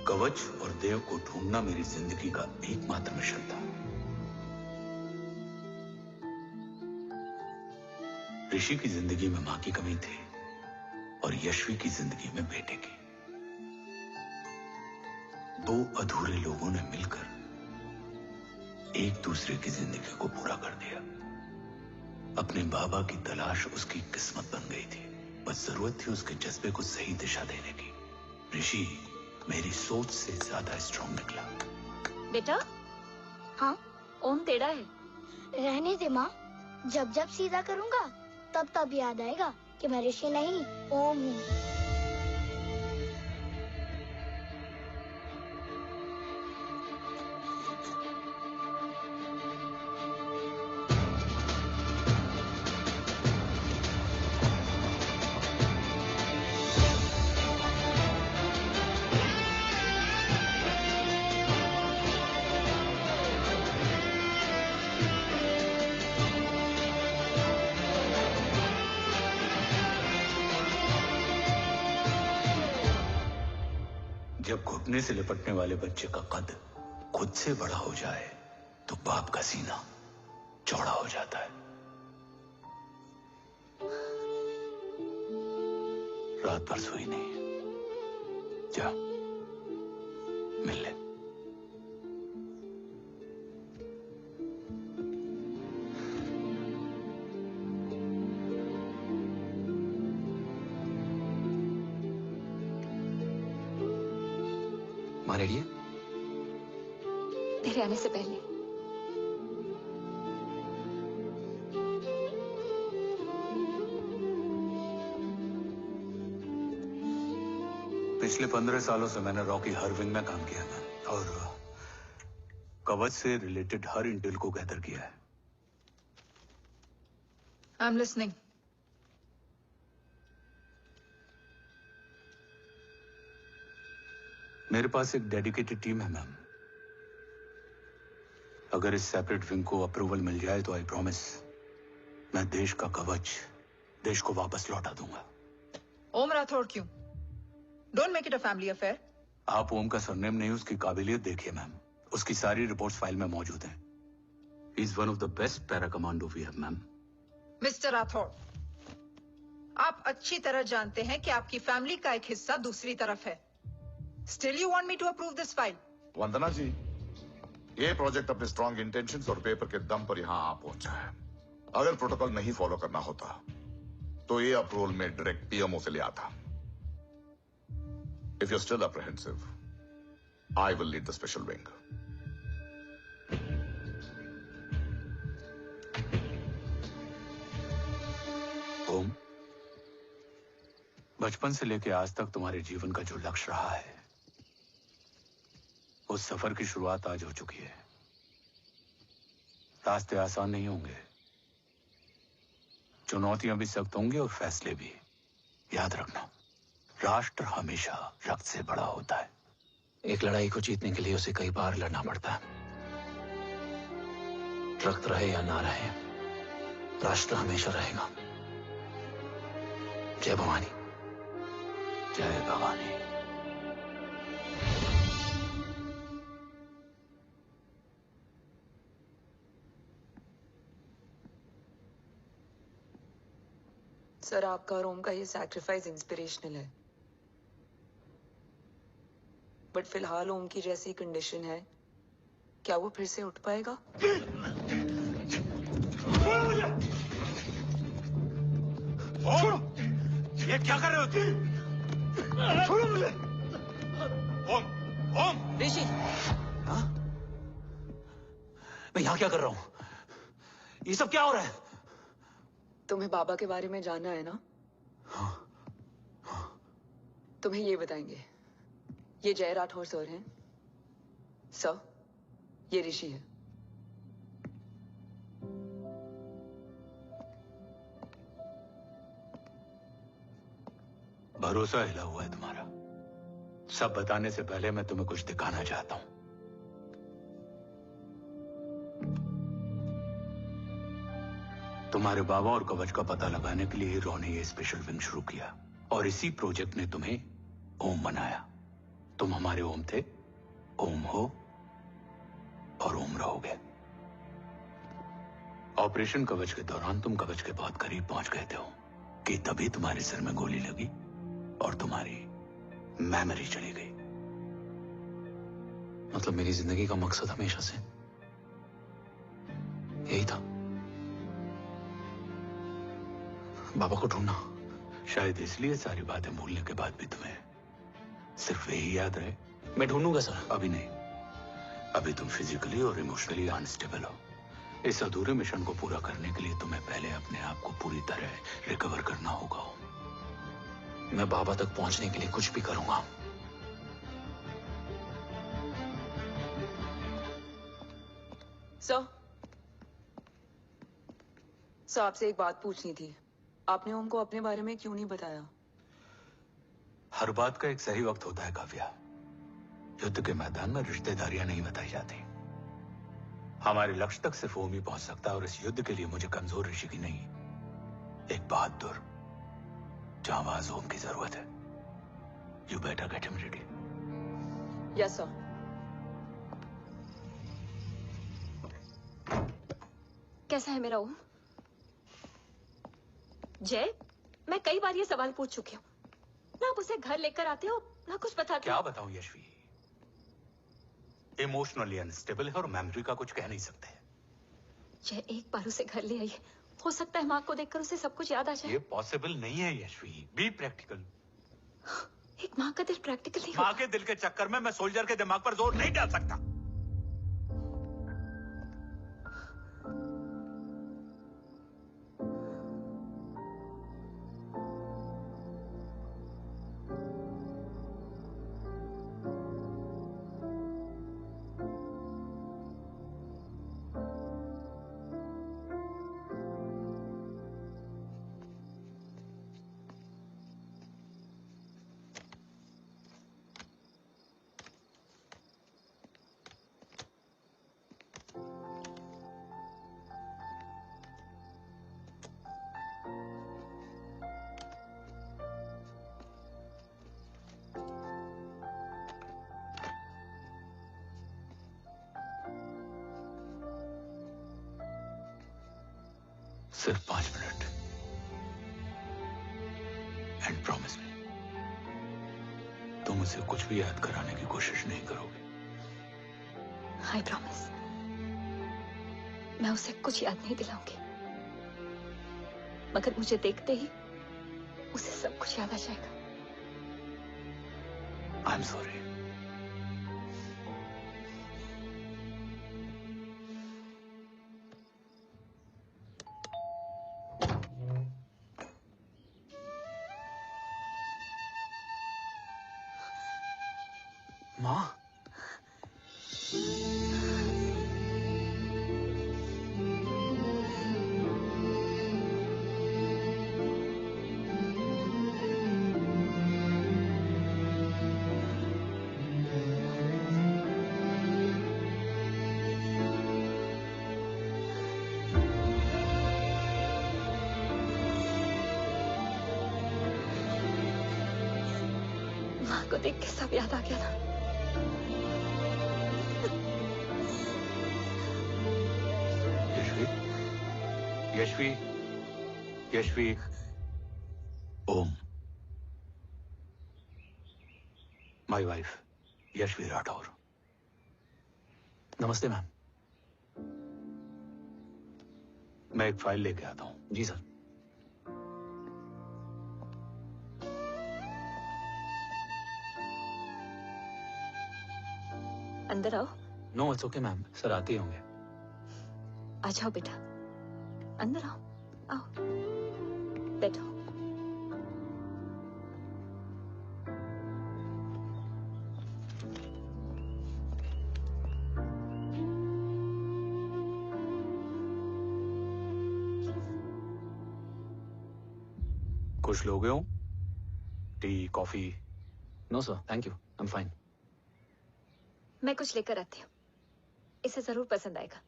कवच और देव को ढूंढना मेरी जिंदगी का एकमात्र मिशन था। ऋषि की जिंदगी में मां की कमी थी और यशवी की जिंदगी में बेटे की। दो अधूरे लोगों ने मिलकर एक दूसरे की जिंदगी को पूरा कर दिया। अपने बाबा की तलाश उसकी किस्मत बन गई थी। बस जरूरत थी उसके जज्बे को सही दिशा देने की। ऋषि मेरी सोच से ज्यादा स्ट्रांग निकला। बेटा? हाँ? ओम टेढ़ा है। रहने दे माँ, जब जब सीधा करूँगा तब तब याद आएगा कि मैं ऋषि नहीं ओम हूँ। जब घुटने से लिपटने वाले बच्चे का कद खुद से बड़ा हो जाए तो बाप का सीना चौड़ा हो जाता है। रात भर सोई नहीं। जा मिल ले। माँ रेडी है? तेरे आने से पहले। पिछले 15 सालों से मैंने रॉकी हर विंग में काम किया था और कवच से रिलेटेड हर इंटेल को गैदर किया है। I am listening. मेरे पास एक डेडिकेटेड टीम है मैम। अगर इस सेपरेट विंग को अप्रूवल मिल जाए तो आई प्रॉमिस मैं देश का कवच देश को वापस लौटा दूंगा। ओम राठौड़ क्यों? Don't make it a family affair. आप ओम का सरनेम नहीं, उसकी काबिलियत देखिए मैम। उसकी सारी रिपोर्ट्स फाइल में मौजूद हैं। He is one of the best para commando we have ma'am. Mister Rathore, आप अच्छी तरह जानते हैं कि आपकी फैमिली का एक हिस्सा दूसरी तरफ है। Still you want me to approve this file? Vandana ji, ये प्रोजेक्ट अपने स्ट्रॉन्ग इंटेंशंस और पेपर के दम पर यहां आ पहुंचा है। अगर प्रोटोकॉल नहीं फॉलो करना होता तो ये अप्रूवल में डायरेक्ट पीएमओ से ले आता। If you are still apprehensive, I will lead the special wing. Om, बचपन से लेकर आज तक तुम्हारे जीवन का जो लक्ष्य रहा है, उस सफर की शुरुआत आज हो चुकी है। रास्ते आसान नहीं होंगे, चुनौतियां भी सख्त होंगी और फैसले भी। याद रखना, राष्ट्र हमेशा रक्त से बड़ा होता है। एक लड़ाई को जीतने के लिए उसे कई बार लड़ना पड़ता है। रक्त रहे या ना रहे, राष्ट्र हमेशा रहेगा। जय भवानी। जय भवानी। सर, आपका और ओम का ये सैक्रिफाइस इंस्पिरेशनल है, बट फिलहाल ओम की जैसी कंडीशन है, क्या वो फिर से उठ पाएगा? छोड़ो! ये क्या कर रहे हो तुम? छोड़ो मुझे! ओम! ओम! ऋषि! हाँ? मैं यहां क्या कर रहा हूं? ये सब क्या हो रहा है? तुम्हें बाबा के बारे में जानना है ना? तुम्हें ये बताएंगे। ये जय राठौर सर हैं। सर, ये ऋषि है। भरोसा हिला हुआ है तुम्हारा। सब बताने से पहले मैं तुम्हें कुछ दिखाना चाहता हूं। तुम्हारे बाबा और कवच का पता लगाने के लिए रॉ ने ये स्पेशल विंग शुरू किया और इसी प्रोजेक्ट ने तुम्हें ओम बनाया। तुम हमारे ओम थे, ओम हो और ओम रहोगे। ऑपरेशन कवच के दौरान तुम कवच के बहुत करीब पहुंच गए थे कि तभी तुम्हारे सिर में गोली लगी और तुम्हारी मेमोरी चली गई। मतलब मेरी जिंदगी का मकसद हमेशा से यही था, बाबा को ढूंढना। शायद इसलिए सारी बातें भूलने के बाद भी तुम्हें सिर्फ यही याद रहे। मैं ढूंढूंगा सर। अभी नहीं, अभी तुम फिजिकली और इमोशनली अनस्टेबल हो। इस अधूरे मिशन को पूरा करने के लिए तुम्हें पहले अपने आप को पूरी तरह रिकवर करना होगा। मैं बाबा तक पहुंचने के लिए कुछ भी करूंगा। सर, आपसे एक बात पूछनी थी। आपने ओम को अपने बारे में क्यों नहीं बताया? हर बात का एक सही वक्त होता है काव्या। युद्ध के मैदान में रिश्तेदारियां नहीं बताई जाती। हमारे लक्ष्य तक सिर्फ ओम ही पहुंच सकता है और इस युद्ध के लिए मुझे कमजोर ऋषि की नहीं, एक बहादुर जांबाज ओम की जरूरत है। You better get him ready. Yes sir. कैसा है मेरा ओम? जय, मैं कई बार ये सवाल पूछ चुकी हूँ। ना आप उसे घर लेकर आते हो, ना कुछ बताते क्या हो। बताऊं यशवी, इमोशनली अनस्टेबल है और मेमोरी का कुछ कह नहीं सकते। जय, एक बार उसे घर ले आइए। हो सकता है माँ को देखकर उसे सब कुछ याद आ जाए। ये पॉसिबल नहीं है यशवी। Be practical. एक माँ का दिल प्रैक्टिकल नहीं माँ के दिल के चक्कर में मैं सोल्जर के दिमाग पर जोर नहीं डाल सकता। सिर्फ 5 मिनट। एंड प्रॉमिस मी, तुम उसे कुछ भी याद कराने की कोशिश नहीं करोगे। आई प्रॉमिस, मैं उसे कुछ याद नहीं दिलाऊंगी, मगर मुझे देखते ही उसे सब कुछ याद आ जाएगा। I am sorry. माँ, माँ को देख के सब याद आ गया ना। Yashvi, Yashvi, Om, my wife Yashvi Rathore. नमस्ते मैम। मैं एक फाइल लेके आता हूँ। जी सर। अंदर आओ। No it's okay ma'am, sir आते ही होंगे। आ जाओ बेटा, अंदर आओ। आओ, बैठो। कुछ लोगे हो? Tea, coffee? No sir, thank you, I am fine. मैं कुछ लेकर आती हूँ, इसे जरूर पसंद आएगा।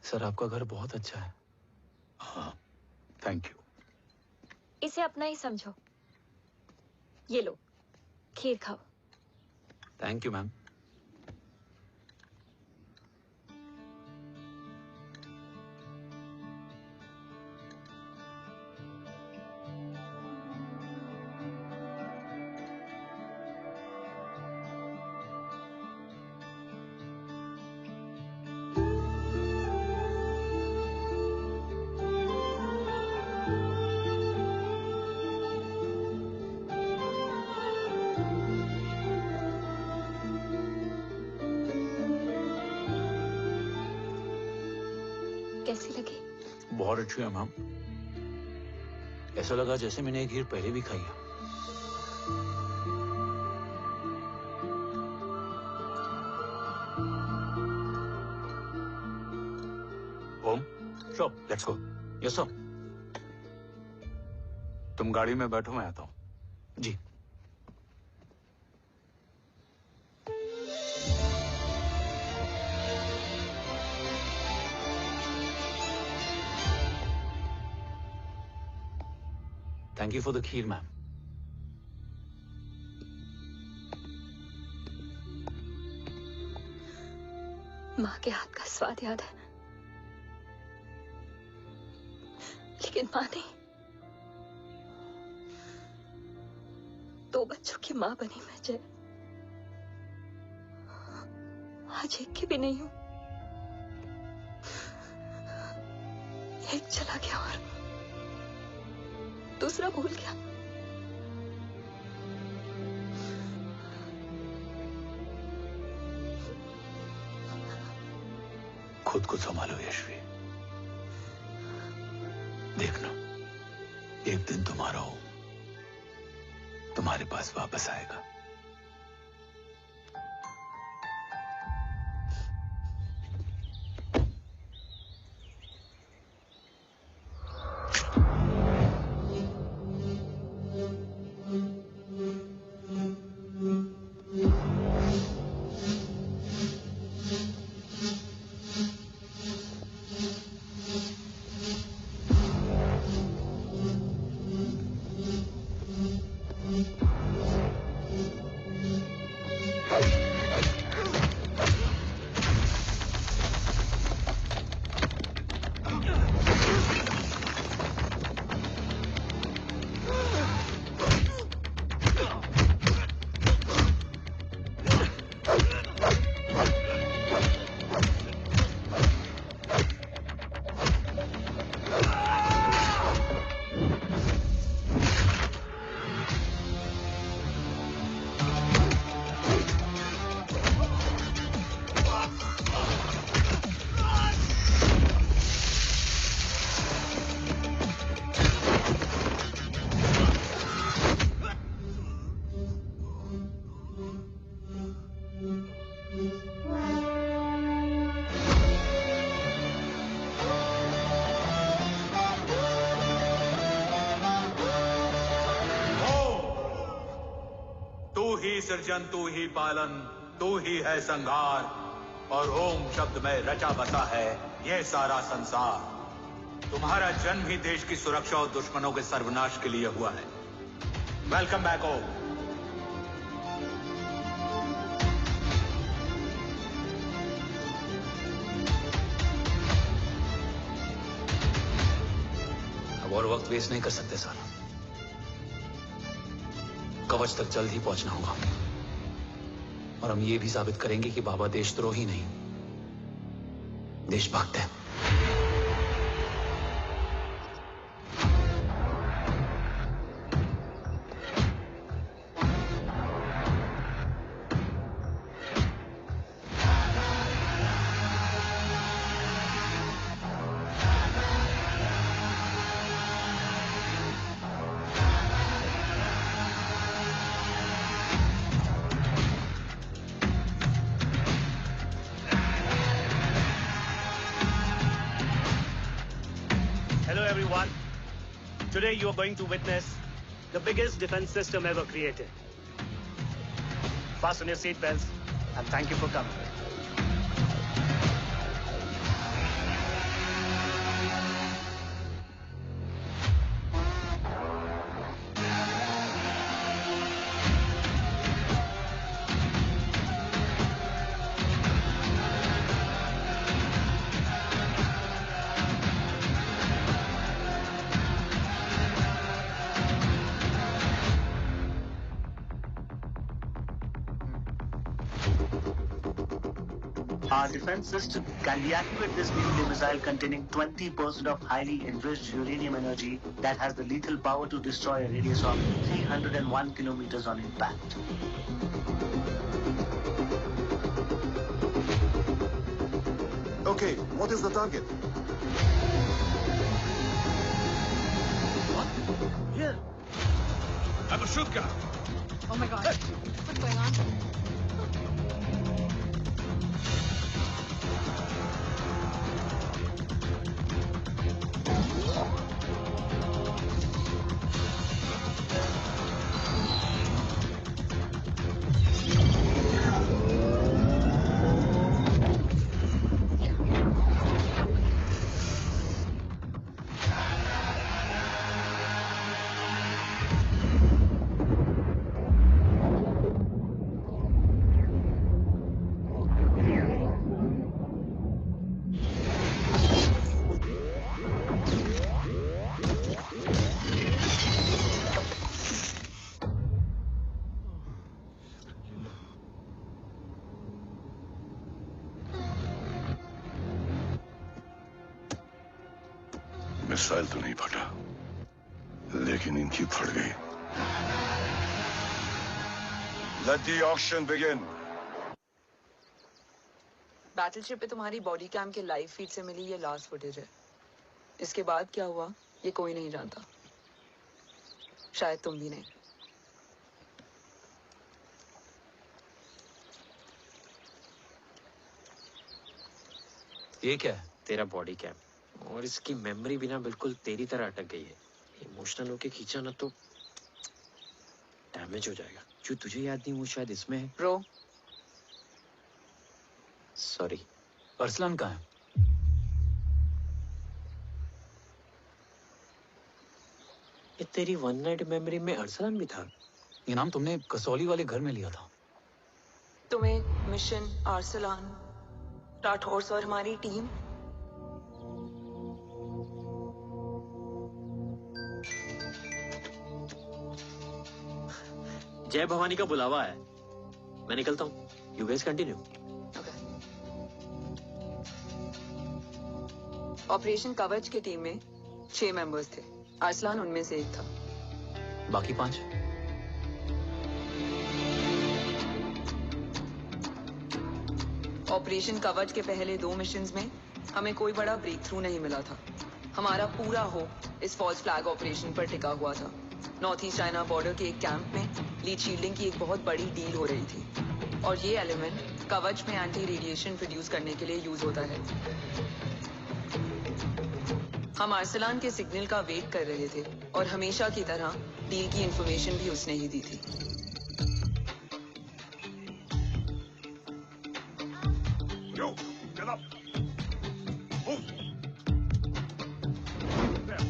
सर आपका घर बहुत अच्छा है। हाँ, थैंक यू। इसे अपना ही समझो। ये लो, खीर खाओ। Thank you ma'am. कैसी लगी? बहुत अच्छी है मैम। ऐसा लगा जैसे मैंने एक खीर पहले भी खाई है। Om, sure, let's go. Yes sir. तुम गाड़ी में बैठो, मैं आता हूं। जी। Thank you for the kheer, ma'am. माँ के हाथ का स्वाद याद है, लेकिन माँ नहीं। 2 बच्चों की माँ बनी मैं जय। आज एक की भी नहीं हूं। एक चला गया और दूसरा भूल गया। खुद को संभालो यशवी। देखना, एक दिन तुम्हारा हो तुम्हारे पास वापस आएगा। तू ही सृजन, तू ही पालन, तू ही है संहार, और ओम शब्द में रचा बसा है ये सारा संसार। तुम्हारा जन्म ही देश की सुरक्षा और दुश्मनों के सर्वनाश के लिए हुआ है। वेलकम बैक ओम। अब और वक्त वेस्ट नहीं कर सकते सर। कवच तक जल्द ही पहुंचना होगा, और हम ये भी साबित करेंगे कि बाबा देशद्रोही नहीं, देशभक्त है। Today you are going to witness the biggest defense system ever created. Fasten your seatbelts and thank you for coming. Our defense system can deactivate this nuclear missile containing 20% of highly enriched uranium energy that has the lethal power to destroy a radius of 301 kilometers on impact. Okay, what is the target? What? Here. I'm a shoot guy. Oh my God. What's going on? Missile तो नहीं फटा, लेकिन इनकी फट गई। Let the auction begin. Battleship पे तुम्हारी body cam के लाइव फीड से मिली ये लास्ट फुटेज है। इसके बाद क्या हुआ ये कोई नहीं जानता, शायद तुम भी नहीं। ये क्या है? तेरा बॉडी कैम, और इसकी मेमोरी भी ना बिल्कुल तेरी तरह अटक गई है। इमोशनल होके खींचा ना तो डैमेज हो जाएगा। जो तुझे याद नहीं वो शायद इसमें है। Bro sorry. अरसलान कहाँ है? ये तेरी वन नाइट मेमोरी में अरसलान भी था? ये नाम तुमने कसौली वाले घर में लिया था। तुम्हें मिशन अरसलान, राठौर और हमारी टीम, जय भवानी का बुलावा है। मैं निकलता हूँ। You guys continue. ऑपरेशन कवच की टीम में 6 मेंबर्स थे। अरसलान उनमें से एक था। बाकी 5? ऑपरेशन कवच के पहले 2 मिशंस में हमें कोई बड़ा ब्रेक थ्रू नहीं मिला था। हमारा पूरा होप इस फॉल्स फ्लैग ऑपरेशन पर टिका हुआ था। नॉर्थ ईस्ट चाइना बॉर्डर के एक कैंप में लीड शील्डिंग की एक बहुत बड़ी डील हो रही थी। और ये एलिमेंट कवच में एंटी रेडिएशन प्रोड्यूस करने के लिए यूज होता है। हम आर्सलान के सिग्नल का वेट कर रहे थे और हमेशा की तरह डील की इंफॉर्मेशन भी उसने ही दी थी। Yo, get up. Move. There.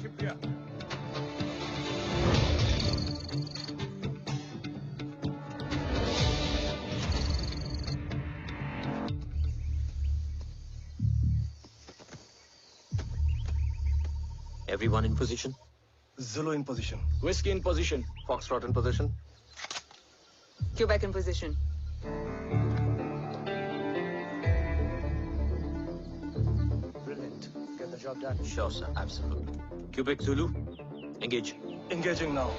Keep there. Everyone in position? Zulu in position. Whiskey in position. Foxtrot in position. Quebec in position. Brilliant. Get the job done. Sure, sir. Absolutely. Quebec Zulu, engage. Engaging now.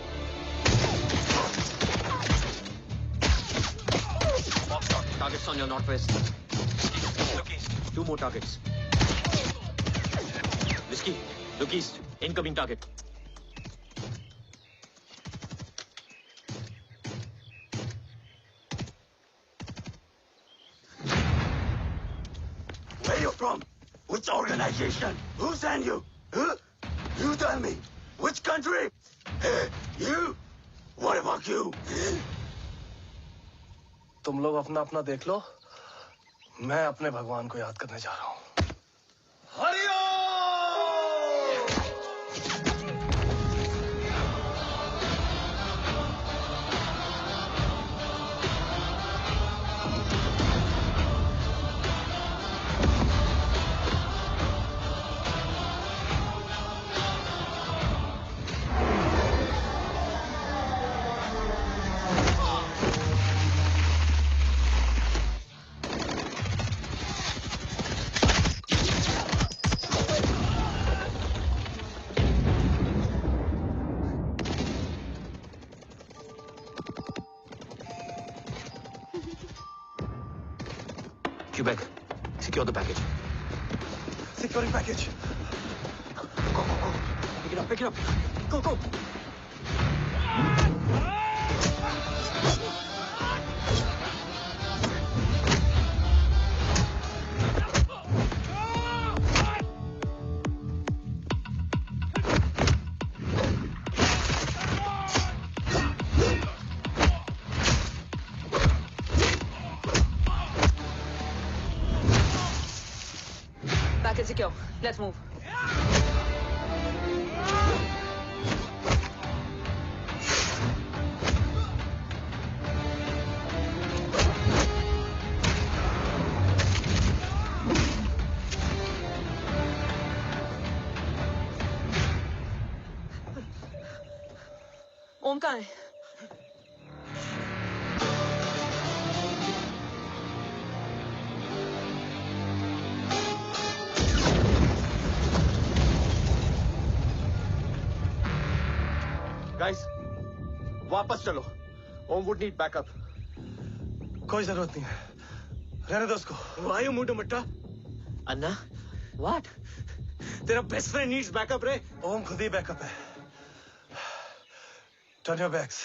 Foxtrot, targets on your northwest. Look east. 2 more targets. Whiskey, look east. Incoming target. Where you from? Which organization? Who sent you? Huh? You tell me. Which country? Hey, you? What about you? तुम लोग अपना अपना देख लो। मैं अपने भगवान को याद करने जा रहा हूँ। Hariom! Quebec, secure the package. Securing package. Go. Pick it up. Go. Package secure. Let's move. ओम कहाँ है? Guys, वापस चलो। ओम वुड नीड बैकअप। कोई जरूरत नहीं है। रहने दो उसको। Why you moved Matta? Anna, what? तेरा बेस्ट फ्रेंड नीड्स बैकअप रे। ओम खुद ही बैकअप है। Turn your backs.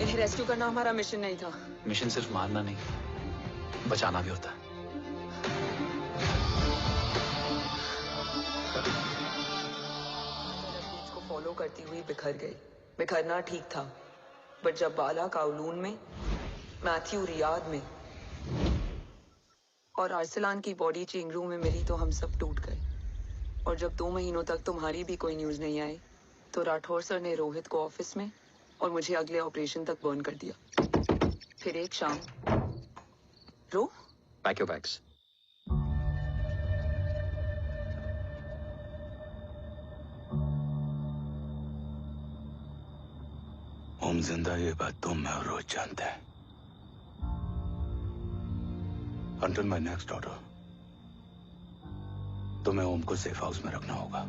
इन्हें रेस्क्यू करना हमारा मिशन नहीं था। मिशन सिर्फ मारना नहीं, बचाना भी होता है। को फॉलो करती हुई बिखर गई। बिखरना ठीक था, बट जब बाला काउलून में, मैथ्यू रियाद में और आर्सलान की बॉडी चेंज रूम में मिली तो हम सब टूट गए। और जब 2 महीनों तक तुम्हारी भी कोई न्यूज नहीं आई तो राठौर सर ने रोहित को ऑफिस में और मुझे अगले ऑपरेशन तक बर्न कर दिया। फिर एक शाम रो पैक योर बैग्स। ओम जिंदा, ये बात तुम मैं और रोज जानते हैं। Until my next order, तुम्हें ओम को सेफ हाउस में रखना होगा।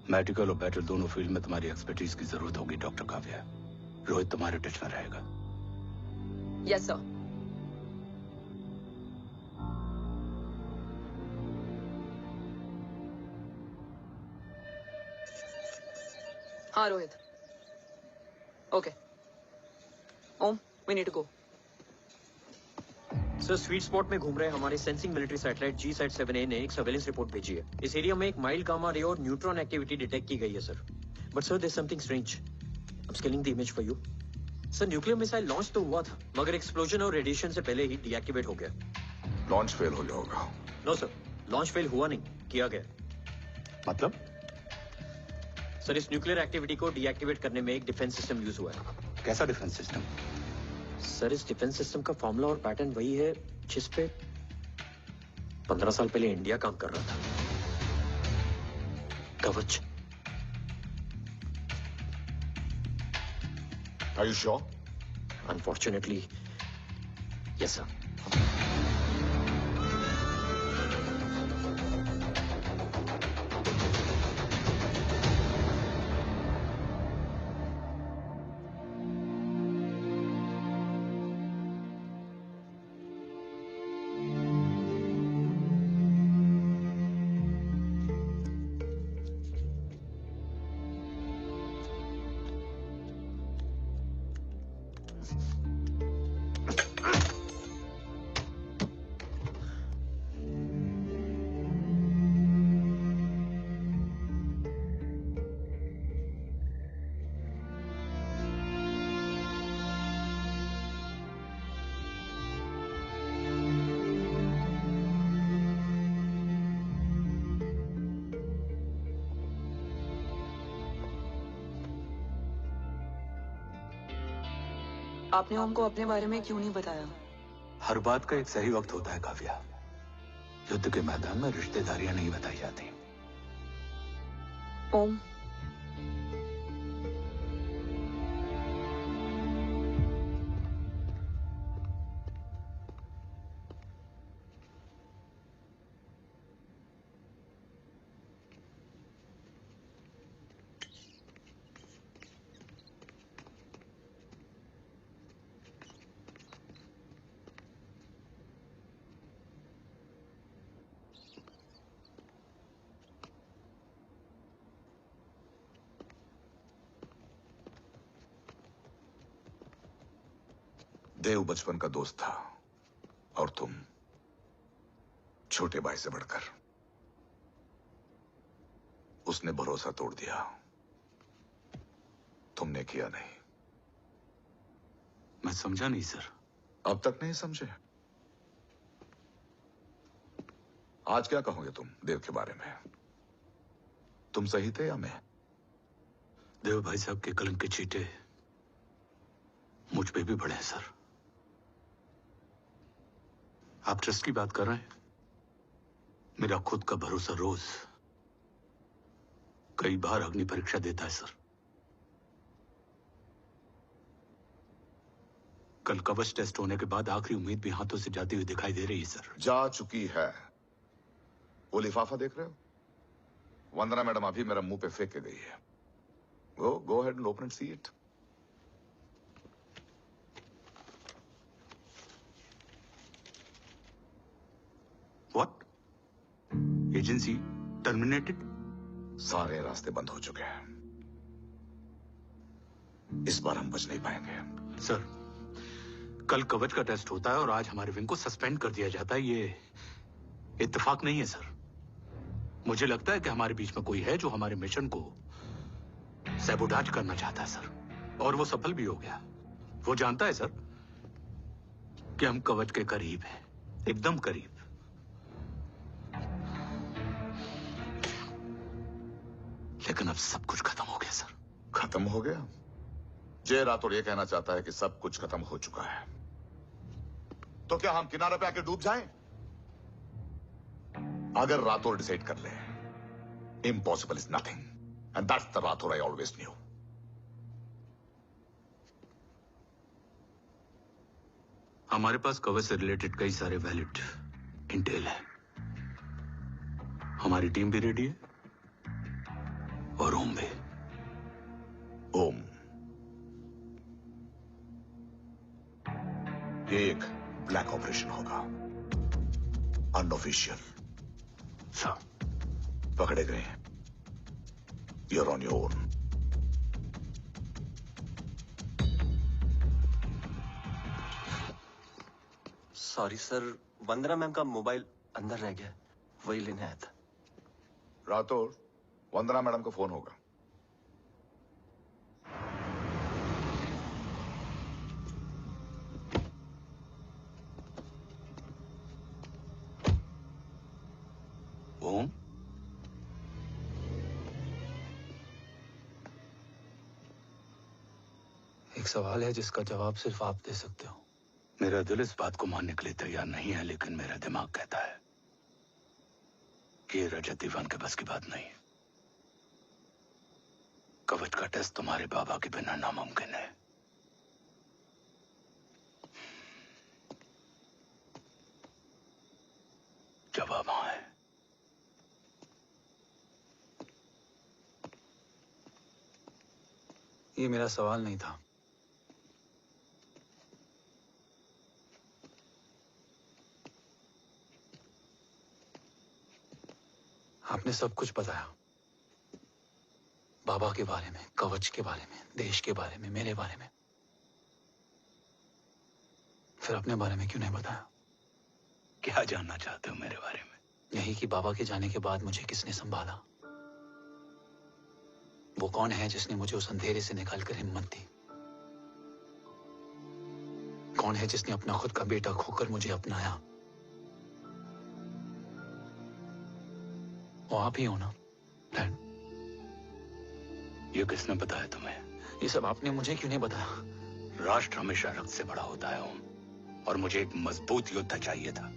मेडिकल और बैटल दोनों फील्ड में तुम्हारी एक्सपर्टीज की जरूरत होगी डॉक्टर काव्या। रोहित तुम्हारे टच में रहेगा। Yes sir. हाँ Rohit. Okay Om, we need to go. Sir sweet spot में घूम रहे हमारे सेंसिंग मिलिट्री सैटेलाइट G-SAT-7A ने एक सर्वेलेंस रिपोर्ट भेजी है। इस एरिया में एक माइल्ड गामा रे और न्यूट्रॉन एक्टिविटी डिटेक्ट की गई है सर। But sir there is something strange. I am scaling the image for you. Sir nuclear missile launch तो हुआ था मगर एक्सप्लोजन और रेडिएशन से पहले ही डीएक्टिवेट हो गया। लॉन्च फेल हो गया होगा। नो सर, लॉन्च फेल हुआ नहीं, किया गया। मतलब? सर इस न्यूक्लियर एक्टिविटी को डीएक्टिवेट करने में एक डिफेंस सिस्टम यूज हुआ है। कैसा डिफेंस सिस्टम? सर इस डिफेंस सिस्टम का फॉर्मूला और पैटर्न वही है जिस पे 15 साल पहले इंडिया काम कर रहा था। कवच। Are you sure? Unfortunately, yes sir. आपने ओम को अपने बारे में क्यों नहीं बताया? हर बात का एक सही वक्त होता है काव्या। युद्ध के मैदान में रिश्तेदारियां नहीं बताई जाती। ओम, देव बचपन का दोस्त था और तुम छोटे भाई से बढ़कर। उसने भरोसा तोड़ दिया, तुमने किया नहीं। मैं समझा नहीं सर। अब तक नहीं समझे? आज क्या कहोगे तुम देव के बारे में? तुम सही थे या मैं? देव भाई साहब के कलंक के छींटे मुझ पे भी पड़े हैं सर। आप ट्रस्ट की बात कर रहे हैं? मेरा खुद का भरोसा रोज कई बार अग्नि परीक्षा देता है सर। कल कवच टेस्ट होने के बाद आखिरी उम्मीद भी हाथों से जाती हुई दिखाई दे रही है सर। जा चुकी है। वो लिफाफा देख रहे हो? वंदना मैडम अभी मेरा मुंह पे फेंक के गई है। Go ahead and open and see it. What? Agency terminated? सारे रास्ते बंद हो चुके हैं। इस बार हम बच नहीं पाएंगे। सर, कल कवच का टेस्ट होता है और आज हमारे विंग को सस्पेंड कर दिया जाता है। ये इत्तेफाक नहीं है सर। मुझे लगता है कि हमारे बीच में कोई है जो हमारे मिशन को सैबोटाज करना चाहता है सर। और वो सफल भी हो गया। वो जानता है सर कि हम कवच के करीब हैं, एकदम करीब। लेकिन अब सब कुछ खत्म हो गया सर। खत्म हो गया? जय राठौर ये कहना चाहता है कि सब कुछ खत्म हो चुका है। तो क्या हम किनारे पे आके डूब जाएं? अगर राठौर डिसाइड कर ले, impossible is nothing, and that's the Rathore I always new. हमारे पास कवच से रिलेटेड कई सारे वैलिड इंटेल है। हमारी टीम भी रेडी है और ओम भी। ओम, ये एक ब्लैक ऑपरेशन होगा, अनऑफिशियल। सर पकड़े गए, you're on your own. Sorry sir, Vandana ma'am का मोबाइल अंदर रह गया, वही लेने आया था। राठौर, वंदना मैडम का फोन होगा। ओम, एक सवाल है जिसका जवाब सिर्फ आप दे सकते हो। मेरा दिल इस बात को मानने के लिए तैयार नहीं है, लेकिन मेरा दिमाग कहता है कि ये रजत दीवान के बस की बात नहीं है। कवच का टेस्ट तुम्हारे बाबा के बिना नामुमकिन है। जवाब हाँ है। ये मेरा सवाल नहीं था। आपने सब कुछ बताया, बाबा के बारे में, कवच के बारे में, देश के बारे में, मेरे बारे में। फिर अपने बारे में क्यों नहीं बताया? क्या जानना चाहते हो मेरे बारे में? यही कि बाबा के जाने के बाद मुझे किसने संभाला, वो कौन है जिसने मुझे उस अंधेरे से निकालकर हिम्मत दी, कौन है जिसने अपना खुद का बेटा खोकर मुझे अपनाया। वो आप ही हो ना डैड? ये किसने बताया तुम्हें? ये सब आपने मुझे क्यों नहीं बताया? राष्ट्र हमेशा रक्त से बड़ा होता है ओम, और मुझे एक मजबूत योद्धा चाहिए था,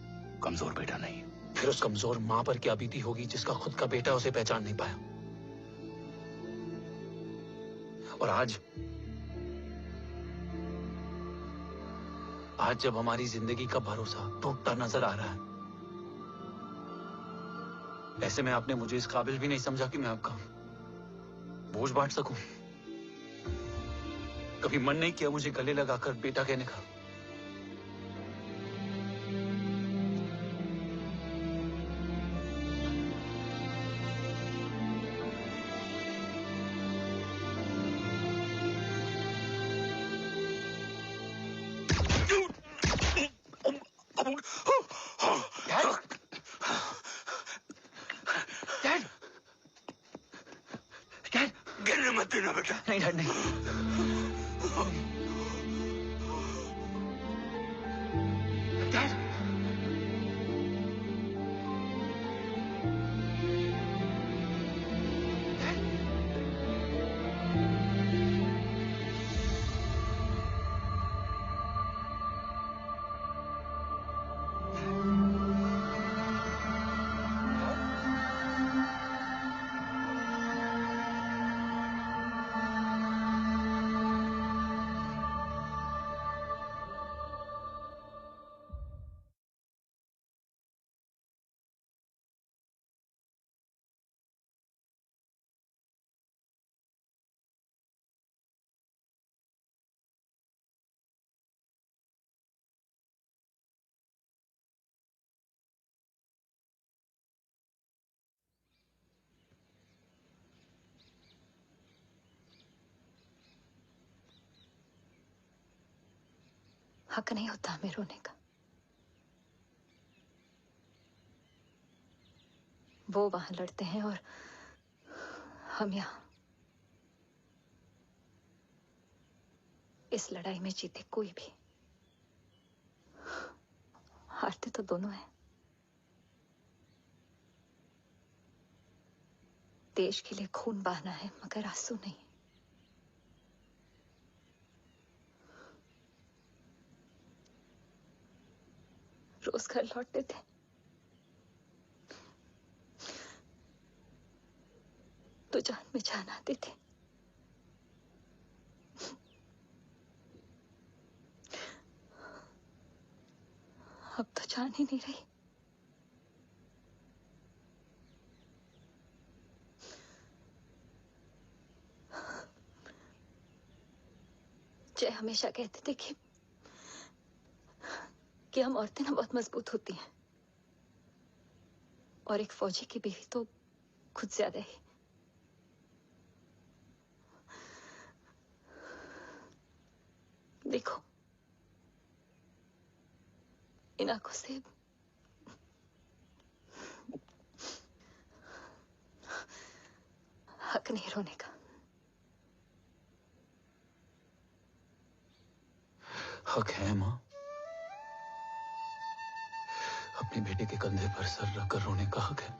कमजोर बेटा नहीं। फिर उस कमजोर मां पर क्या बीती होगी जिसका खुद का बेटा उसे पहचान नहीं पाया। और आज जब हमारी जिंदगी का भरोसा टूटता नजर आ रहा है, ऐसे में आपने मुझे इस काबिल भी नहीं समझा कि मैं आपका बोझ बांट सकूं। कभी मन नहीं किया मुझे गले लगाकर बेटा कहने का। नहीं डैड नहीं। डैड हक नहीं होता हमें रोने का। वो वहां लड़ते हैं और हम यहाँ। इस लड़ाई में जीते कोई भी, हारते तो दोनों हैं। देश के लिए खून बहाना है मगर आंसू नहीं। रोज घर लौटते थे, तो जान में जान आती थी। अब तो जान ही नहीं रही। जय हमेशा कहते थे कि कि हम औरतें ना बहुत मजबूत होती हैं, और एक फौजी की बीवी तो खुद ज्यादा ही। देखो, इन आंखों से हक नहीं रोने का। हक है माँ, अपने बेटे के कंधे पर सर रखकर रोने का हक है।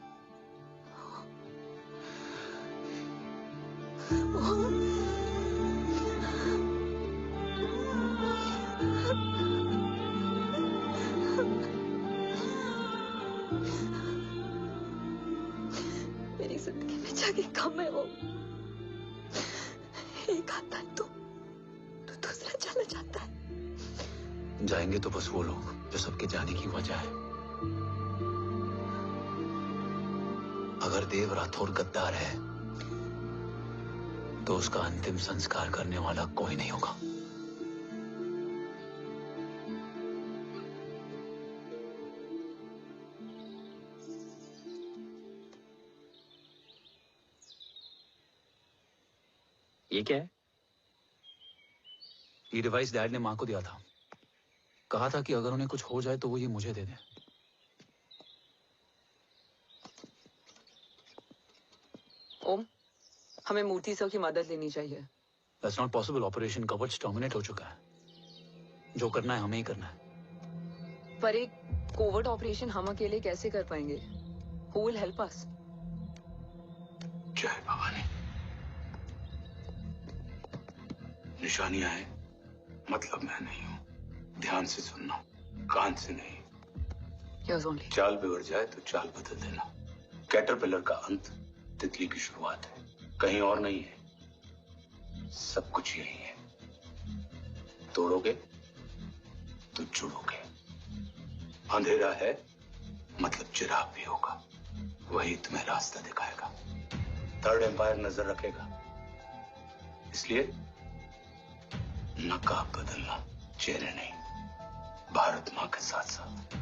मेरी जिंदगी में जगह कम है वो, एक आता है तो दूसरा चला जाता है। जाएंगे तो बस वो लोग जो सबके जाने की वजह है। अगर देव राठौर गद्दार है तो उसका अंतिम संस्कार करने वाला कोई नहीं होगा। ये क्या है? ये डिवाइस डैड ने मां को दिया था। कहा था कि अगर उन्हें कुछ हो जाए तो वो ये मुझे दे दे। ओम, हमें मूर्ति सर की मदद लेनी चाहिए। That's not possible. ऑपरेशन कवच टर्मिनेट हो चुका है। जो करना है हमें ही करना है। पर एक कोवर्ट ऑपरेशन हम अकेले कैसे कर पाएंगे? Who will help us? जय भवानी। निशानियां हैं, मतलब मैं नहीं हूं। ध्यान से सुनना, कान से नहीं। Yes, only. चाल बिगड़ जाए तो चाल बदल देना। कैटरपिलर का अंत तितली की शुरुआत है, कहीं और नहीं है। सब कुछ यही है। तोड़ोगे तो जुड़ोगे। अंधेरा है मतलब चिराग भी होगा, वही तुम्हें रास्ता दिखाएगा। थर्ड एम्पायर नजर रखेगा, इसलिए नकाब बदलना, चेहरे नहीं। भारत माँ के साथ साथ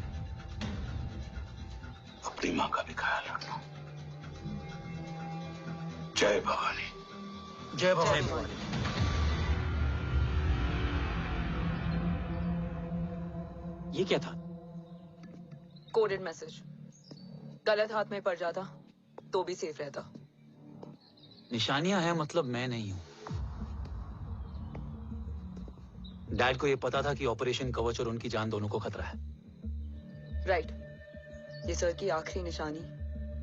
अपनी माँ का भी ख्याल रखना। जय भवानी। जय भवानी। ये क्या था? Coded message. गलत हाथ में पड़ जाता तो भी सेफ रहता। निशानियां हैं मतलब मैं नहीं हूं। डैड को ये पता था कि ऑपरेशन कवच और उनकी जान दोनों को खतरा है। राइट। ये सर की आखिरी निशानी,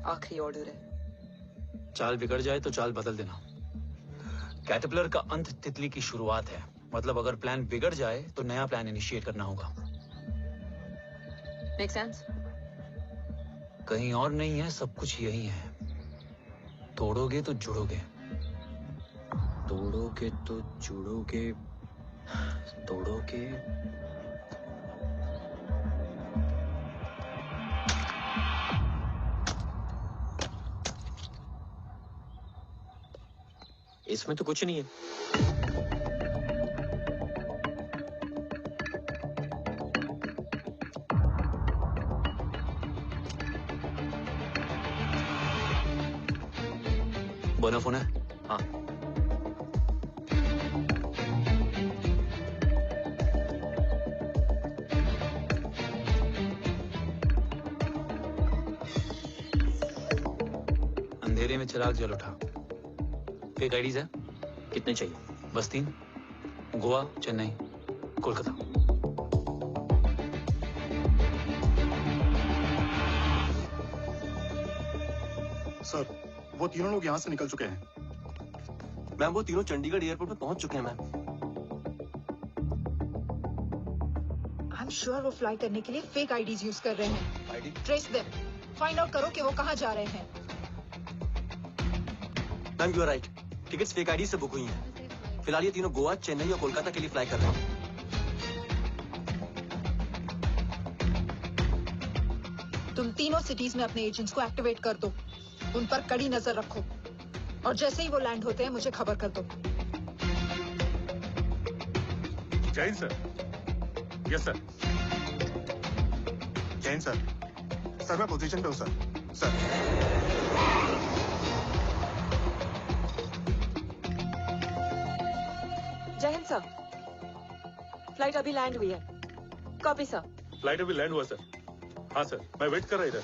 आखिरी ऑर्डर है। चाल बिगड़ जाए तो चाल बदल देना। कैटरपिलर का अंत तितली की शुरुआत है, मतलब अगर प्लान बिगड़ जाए तो नया प्लान इनिशिएट करना होगा। Make sense? कहीं और नहीं है, सब कुछ यही है। तोड़ोगे तो जुड़ोगे। तोड़ोगे तो जुड़ोगे। तोड़ोगे। इसमें तो कुछ नहीं है। बना फोन है? हाँ। अंधेरे में चिराग जल उठा। फेक आईडीज है? कितने चाहिए? बस 3। गोवा, चेन्नई, कोलकाता। सर, वो तीनों लोग यहाँ से निकल चुके हैं। मैम, वो तीनों चंडीगढ़ एयरपोर्ट पे पहुंच चुके हैं मैम। आई एम श्योर वो फ्लाई करने के लिए फेक आईडीज यूज कर रहे हैं। ID? Trace them, find out करो कि वो कहाँ जा रहे हैं। Ma'am, you are right. Tickets fake ID से बुक हुई हैं। फिलहाल ये तीनों गोवा, चेन्नई और कोलकाता के लिए फ्लाई कर रहे हैं। तुम तीनों सिटीज में अपने एजेंट्स को एक्टिवेट कर दो। उन पर कड़ी नजर रखो और जैसे ही वो लैंड होते हैं मुझे खबर कर दो। जय Hind sir. Yes sir. Hind sir. Sir मैं पोजीशन पे हूँ सर। सर जय हिंद सर। फ्लाइट अभी लैंड हुई है। Copy sir. फ्लाइट अभी लैंड हुआ सर। हाँ सर, मैं वेट कर रहा इधर।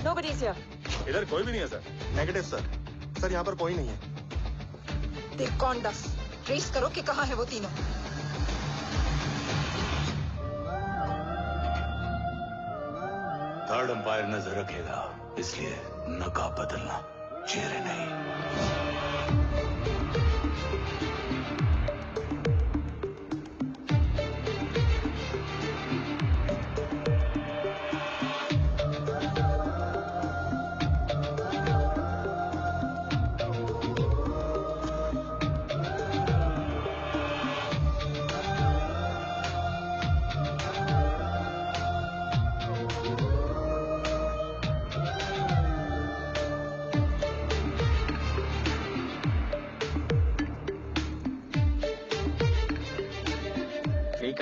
Nobody is here. इधर कोई भी नहीं है सर। Negative sir. सर यहाँ पर कोई नहीं है। देख कौन दस ट्रेस करो कि कहाँ है वो तीनों। थर्ड अंपायर नजर रखेगा, इसलिए नकाब बदलना, चेहरे नहीं।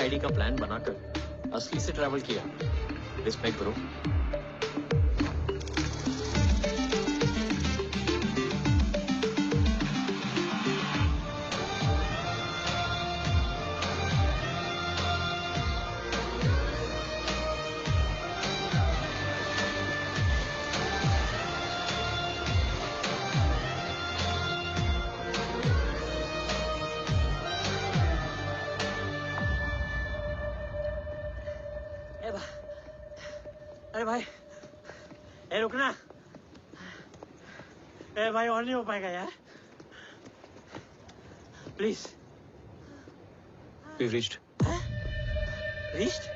आईडी का प्लान बनाकर असली से ट्रैवल किया। Respect bro. अरे भाई, ए रुकना। ए भाई और नहीं हो पाएगा यार। प्लीज। We've reached. Reached?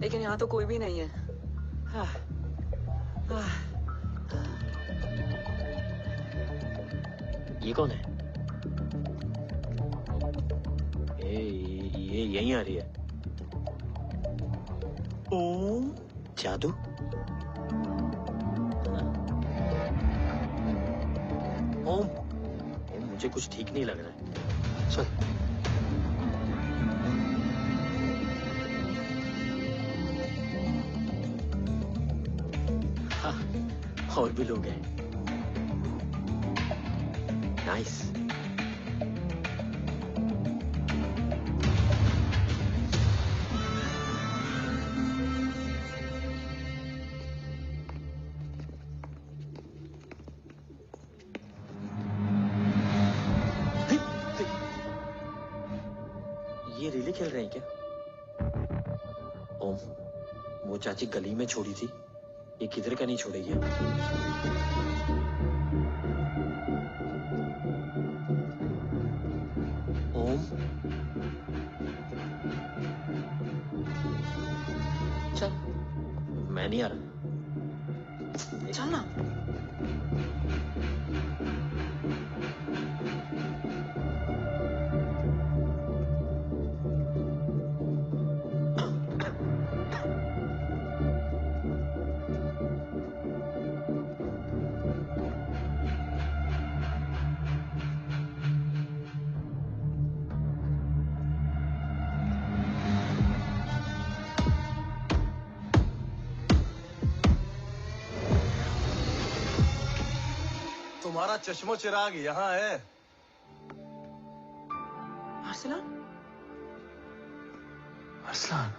लेकिन यहाँ तो कोई भी नहीं है। हाँ। हाँ। ये कौन है? ये यहीं आ रही है। ओम जादू? ओम मुझे कुछ ठीक नहीं लग रहा है। चल। हाँ, और भी लोग हैं। नाइस। ये रिले खेल रहे हैं क्या? ओम, वो चाची गली में छोड़ी थी, ये किधर का नहीं छोड़ेगी। ओम, चल, मैं नहीं आ रहा। चल ना। तुम्हारा चश्मो चिराग यहाँ है। अरसलान? अरसलान?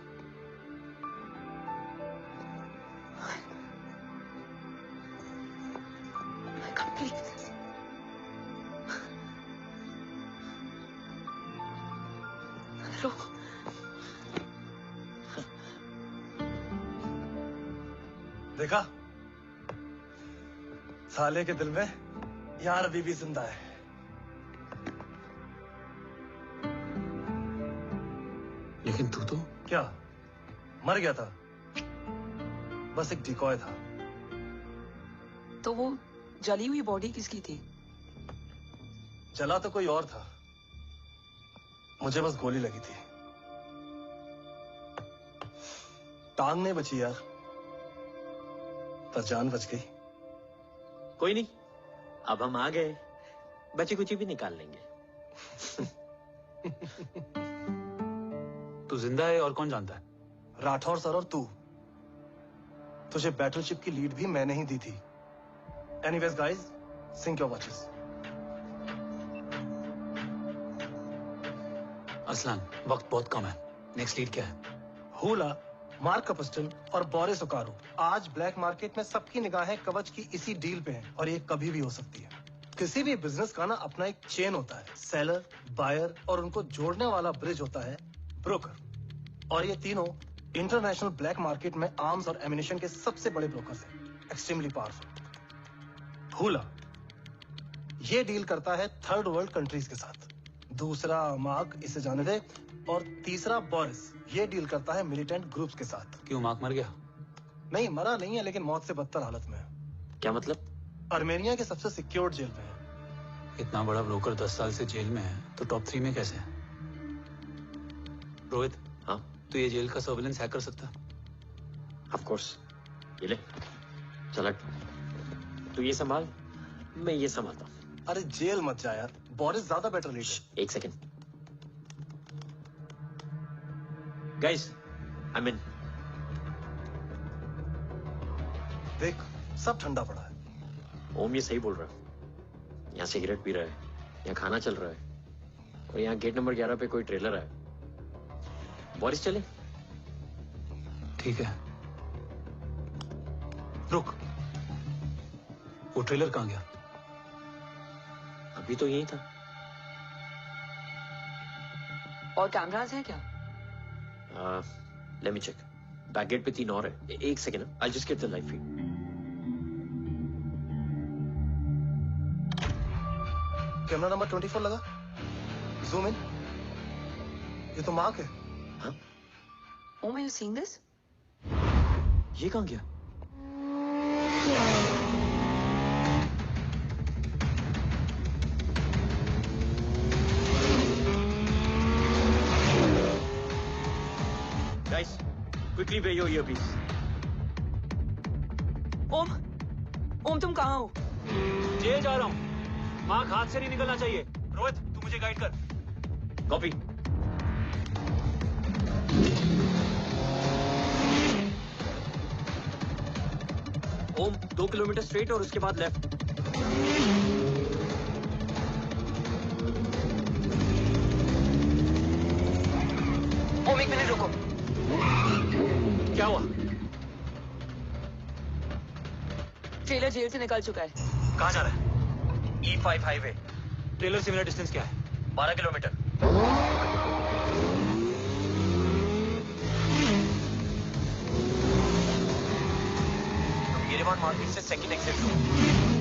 देखा? साले के दिल में यार अभी भी जिंदा है। लेकिन तू तो क्या मर गया था? बस एक डिकॉय था। तो वो जली हुई बॉडी किसकी थी? जला तो कोई और था, मुझे बस गोली लगी थी। टांग नहीं बची यार, पर जान बच गई। कोई नहीं, अब हम आ गए, बची कुची भी निकाल लेंगे। तू जिंदा है और कौन जानता है? राठौर सर और तू। तुझे बैटलशिप की लीड भी मैंने ही दी थी। Anyways guys, sync your watches. Aslan, वक्त बहुत कम है, नेक्स्ट लीड क्या है? हुला, मार्क कपस्टन और बोरिस ओकारो आज ब्लैक मार्केट में सबकी निगाहें कवच की इसी डील पे हैं और ये कभी भी हो सकती है। किसी भी बिजनेस का ना अपना एक चेन होता है, सेलर, बायर और उनको जोड़ने वाला ब्रिज होता है ब्रोकर। और ये तीनों इंटरनेशनल ब्लैक मार्केट में आर्म्स और एमिनेशन के सबसे बड़े ब्रोकर्स हैं, एक्सट्रीमली पावरफुल। हुला ये डील करता है थर्ड वर्ल्ड कंट्रीज के साथ, दूसरा मार्क, इसे जाने दे, और तीसरा बोरिस ये डील करता है मिलिटेंट ग्रुप्स के साथ। क्यों, मार्क मर गया? नहीं, मरा नहीं है, लेकिन मौत से बदतर हालत में है। क्या मतलब? आर्मेनिया के सबसे सिक्योर्ड जेल में है। इतना बड़ा ब्रोकर 10 साल से जेल में है, तो टॉप 3 में कैसे है? रोहित, हाँ, तो ये जेल का सर्विलेंस हैक कर सकता? Of course. ये ले, चल तू ये संभाल, मैं ये संभालता हूँ। अरे जेल मत जा यार, बोरिस ज्यादा बेटर लीडर। एक सेकेंड गाइस, आई मीन देख, सब ठंडा पड़ा है। ओम ये सही बोल रहा है। यहाँ सिगरेट पी रहा है, यहाँ खाना चल रहा है, और यहाँ गेट नंबर 11 पे कोई ट्रेलर है। बोरिस चले? ठीक है, रुक, वो ट्रेलर कहाँ गया? अभी तो यही था। और कैमरास हैं क्या? Let me check. Back gate पे 3 और है। एक second, I just get the live feed. Camera number 24 लगा, जूम इन। ये तो मार्क है। हाँ? Om, are you seeing this? ये कहाँ गया? Guys, quickly wear your earpiece. ओम, तुम कहाँ हो? जेल जा रहा हूँ। मार्क हाथ से नहीं निकलना चाहिए। रोहित, तू मुझे गाइड कर। कॉपी। ओम, 2 किलोमीटर स्ट्रेट और उसके बाद लेफ्ट। ओम, 1 मिनट रुको। क्या हुआ? ट्रेलर जेल से निकल चुका है। कहाँ जा रहा है? E5 highway. ट्रेलर से मेरा डिस्टेंस क्या है? 12 किलोमीटर। येरेवान मार्केट से सेकंड एग्जिट लो।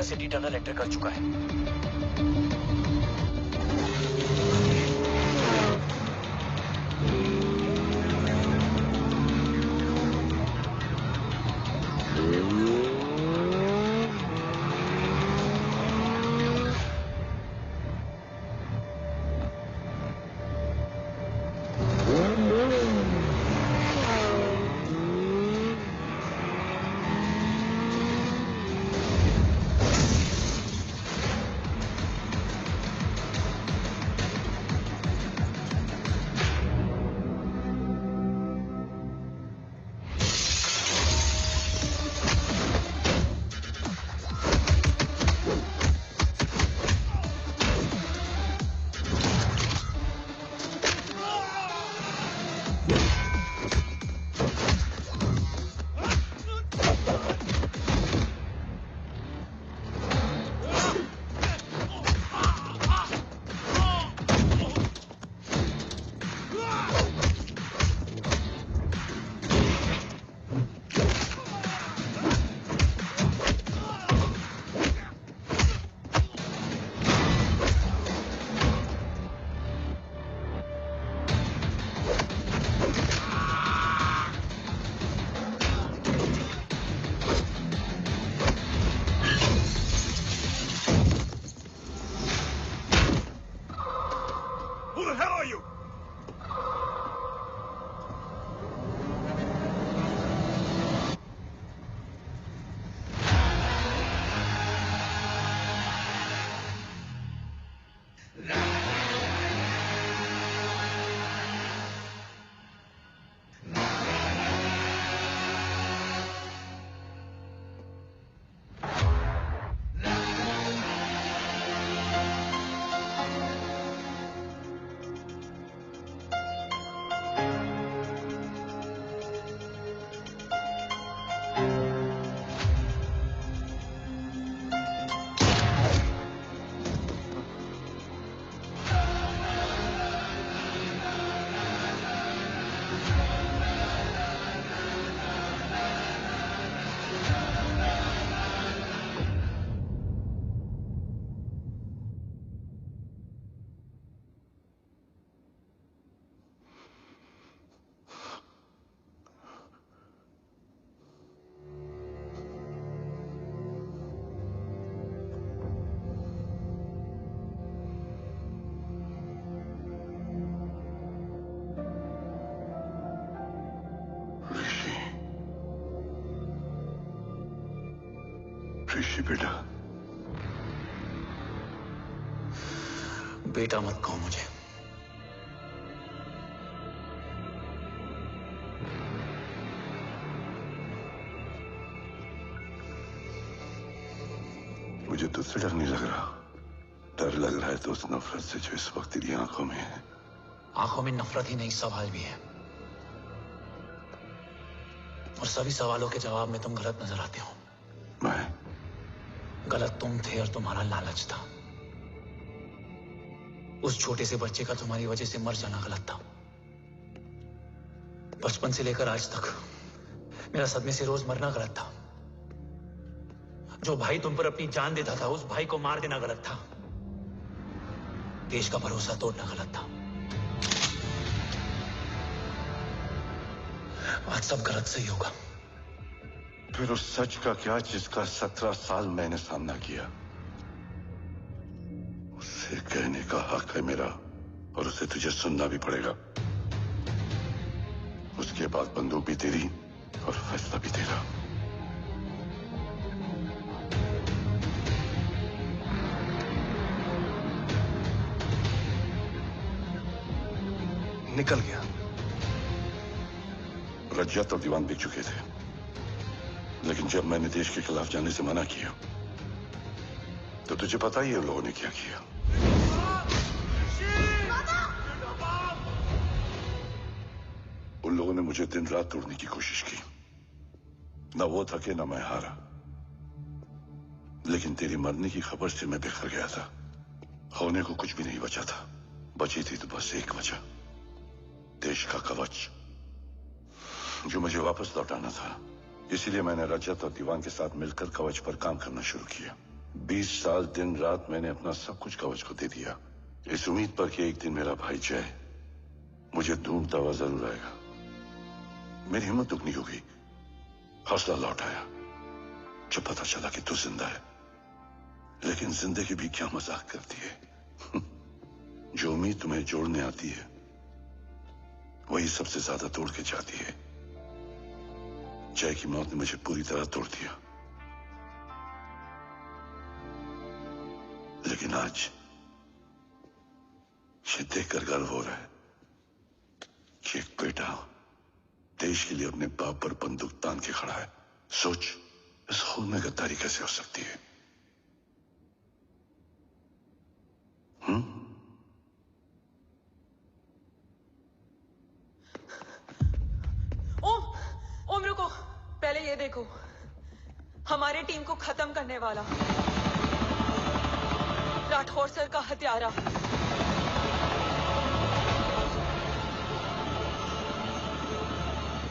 सिटी टनल एंटर कर चुका है। ऋषि बेटा, बेटा मत कहो मुझे। मुझे तुझसे डर नहीं लग रहा, डर लग रहा है तो उस नफरत से जो इस वक्त तेरी आंखों में है। आंखों में नफरत ही नहीं, सवाल भी है, और सभी सवालों के जवाब में तुम गलत नजर आते हो। मैं गलत तुम थे और तुम्हारा लालच था। उस छोटे से बच्चे का तुम्हारी वजह से मर जाना गलत था। बचपन से लेकर आज तक मेरा सदमे से रोज मरना गलत था। जो भाई तुम पर अपनी जान देता था, उस भाई को मार देना गलत था। देश का भरोसा तोड़ना गलत था। आज सब गलत सही होगा। फिर उस सच का क्या जिसका 17 साल मैंने सामना किया? उसे कहने का हक है मेरा, और उसे तुझे सुनना भी पड़ेगा। उसके बाद बंदूक भी तेरी और फैसला भी तेरा। निकल गया। रजत और दीवान बिक चुके थे, लेकिन जब मैंने देश के खिलाफ जाने से मना किया तो तुझे पता ही है उन लोगों ने क्या किया। उन लोगों ने मुझे दिन रात तोड़ने की कोशिश की। ना वो थके ना मैं हारा, लेकिन तेरी मरने की खबर से मैं बिखर गया था। होने को कुछ भी नहीं बचा था। बची थी तो बस एक वजह, देश का कवच, जो मुझे वापस लौटाना था। इसीलिए मैंने रजत और दीवान के साथ मिलकर कवच पर काम करना शुरू किया। 20 साल दिन रात मैंने अपना सब कुछ कवच को दे दिया, इस उम्मीद पर कि एक दिन मेरा भाई जय मुझे ढूंढता हुआ जरूर आएगा। मेरी हिम्मत दुगनी हो गई, हौसला लौट आया जब पता चला कि तू जिंदा है। लेकिन जिंदगी भी क्या मजाक करती है। जो उम्मीद तुम्हें जोड़ने आती है वही सबसे ज्यादा तोड़ के जाती है। जय की मौत ने मुझे पूरी तरह तोड़ दिया, लेकिन आज ये देखकर गर्व हो रहा है कि एक बेटा देश के लिए अपने बाप पर बंदूक तान के खड़ा है। सोच, इस खून में गद्दारी कैसे हो सकती है? ओम रुको, पहले ये देखो, हमारे टीम को खत्म करने वाला राठौर सर का हत्यारा।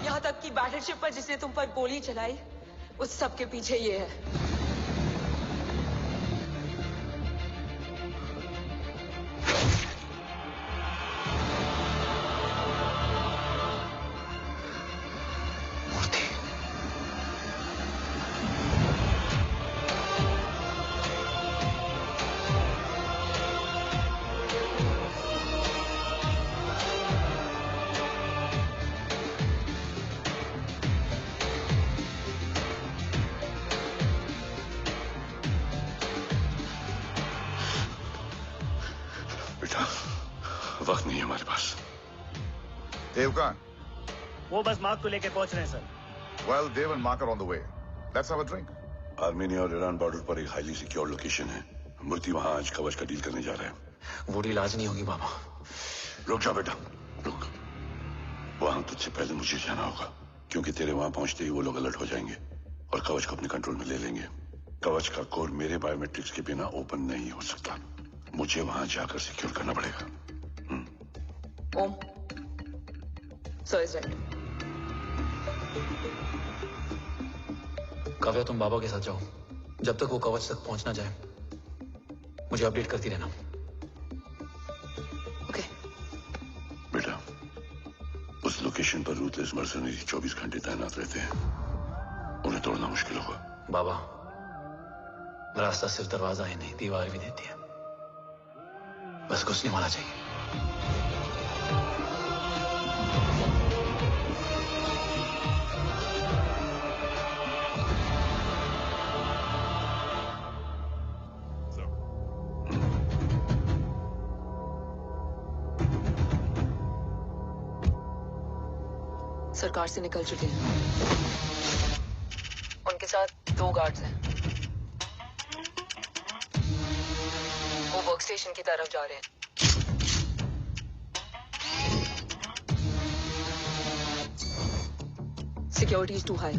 यहाँ तक कि बैटलशिप पर जिसने तुम पर गोली चलाई, उस सब के पीछे ये है। वक्त नहीं है हमारे पास। Devkan. वो बस मार्क को लेके पहुंच रहे हैं sir. Well, Dev and Mark are on the way. Let's have a drink. Armenia और ईरान बॉर्डर पर एक हाईली सिक्योर लोकेशन है। मूर्ति वहां आज कवच का डील करने जा रहे हैं। वो डील आज नहीं होगी बाबा। रुक जा बेटा, रुक। वहां तुझसे पहले मुझे जाना होगा, क्योंकि तेरे वहां पहुंचते ही वो लोग अलर्ट हो जाएंगे और कवच को अपने कंट्रोल में ले लेंगे। कवच का कोड मेरे बायोमेट्रिक्स के बिना ओपन नहीं हो सकता। मुझे वहां जाकर सिक्योर करना पड़ेगा। ओम, सो इज राइट। काव्या, तुम बाबा के साथ जाओ। जब तक वो कवच तक पहुंच ना जाए मुझे अपडेट करती रहना। ओके। बेटा, उस लोकेशन पर रूथलेस मर्सनरी 24 घंटे तैनात रहते हैं। उन्हें तोड़ना मुश्किल होगा। बाबा, रास्ता सिर्फ दरवाजा ही नहीं, दीवार भी देती है। बस घुसने वाला चाहिए। सरकार से निकल चुके हैं। उनके साथ 2 गार्ड्स हैं। वो वर्क स्टेशन की तरफ जा रहे हैं। Security is too high.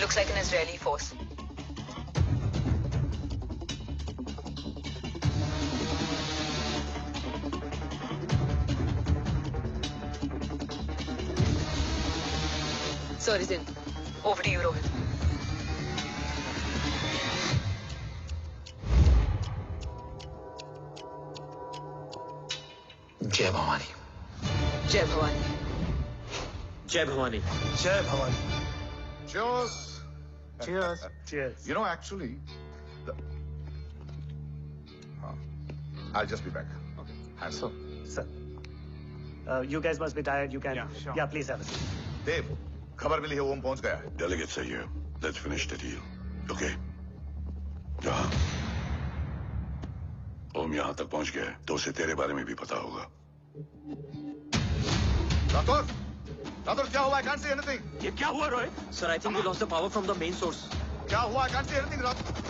Looks like an Israeli force. Sir is in. Over to you, Rohit. जय भवानी। जय भवानी। जय भवानी। जय Bhavani. Cheers. Cheers. Cheers. You know, actually, I'll just be back. Okay. So, sir, you guys must be tired. You can, yeah, please have a seat. Dave, खबर मिली है ओम पहुंच गया है। Delegate say here. Let's finish the deal. Okay? जहाँ ओम यहाँ तक पहुंच गया है तो उसे तेरे बारे में भी पता होगा। राठौर क्या हुआ? I can't see anything. ये क्या हुआ Rohit? Sir, I think we lost the power from the main source. क्या हुआ? I can't see anything, Rathore.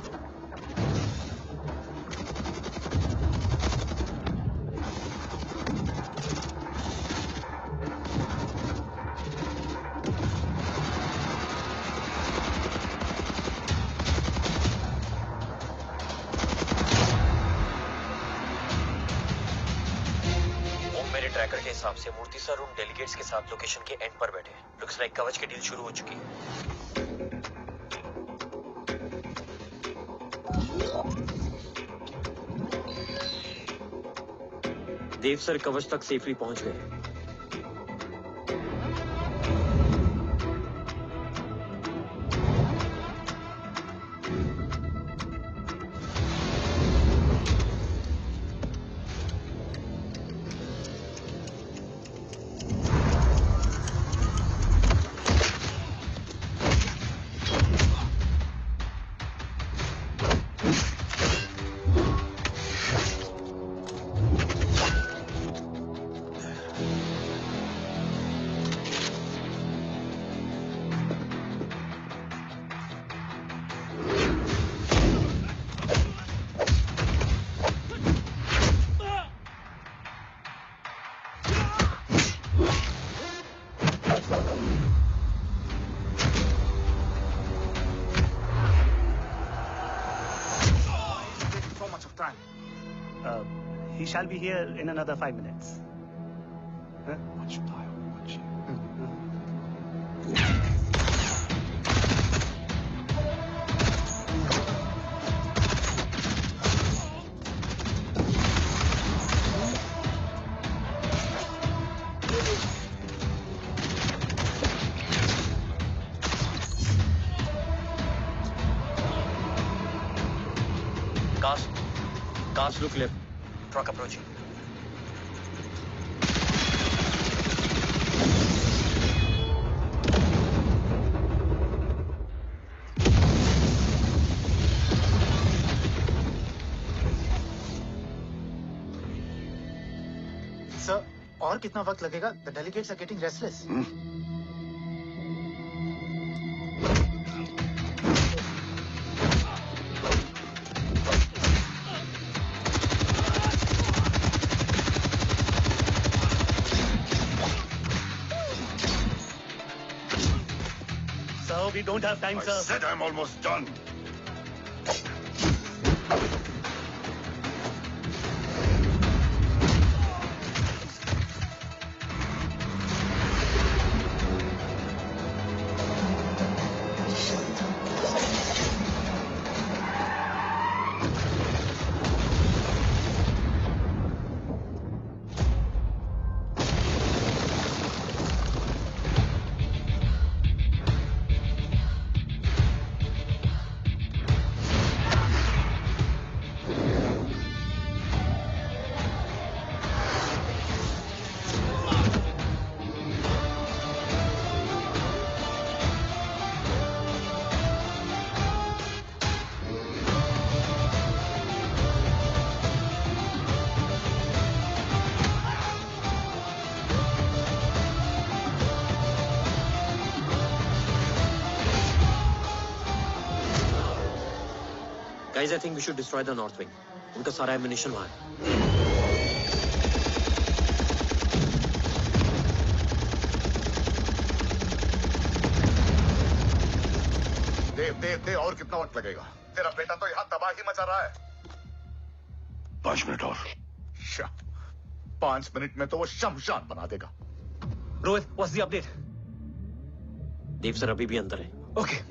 Tracker के हिसाब से मूर्ति सर उन डेलीगेट्स के साथ लोकेशन के एंड पर बैठे। लुक्स लाइक कवच की डील शुरू हो चुकी है। देव सर कवच तक सेफली पहुंच गए। He shall be here in another 5 minutes. Huh? Cast look left. Truck approaching. Sir, और कितना वक्त लगेगा? The delegates are getting restless. We don't have time, sir. I said I'm almost done. Guys, I think we should destroy the north wing. उनका सारा ammunition वहाँ है. देव और कितना वक्त लगेगा? तेरा बेटा तो यहाँ तबाही मचा रहा है. 5 मिनट और. 5 मिनट में तो वो शमशान बना देगा. Rohit, what's the update? Dev sir अभी भी अंदर है. Okay.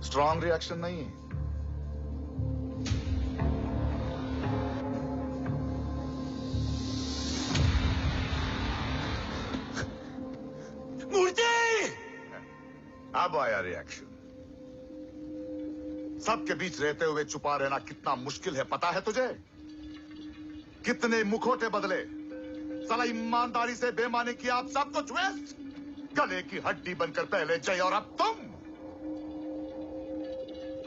स्ट्रॉन्ग रिएक्शन नहीं है. मूर्ति! अब आया रिएक्शन. सबके बीच रहते हुए छुपा रहना कितना मुश्किल है पता है तुझे? कितने मुखौटे बदले. साला ईमानदारी से बेमानी किया, आप सब कुछ वेस्ट. गले की हड्डी बनकर पहले जय और अब तुम.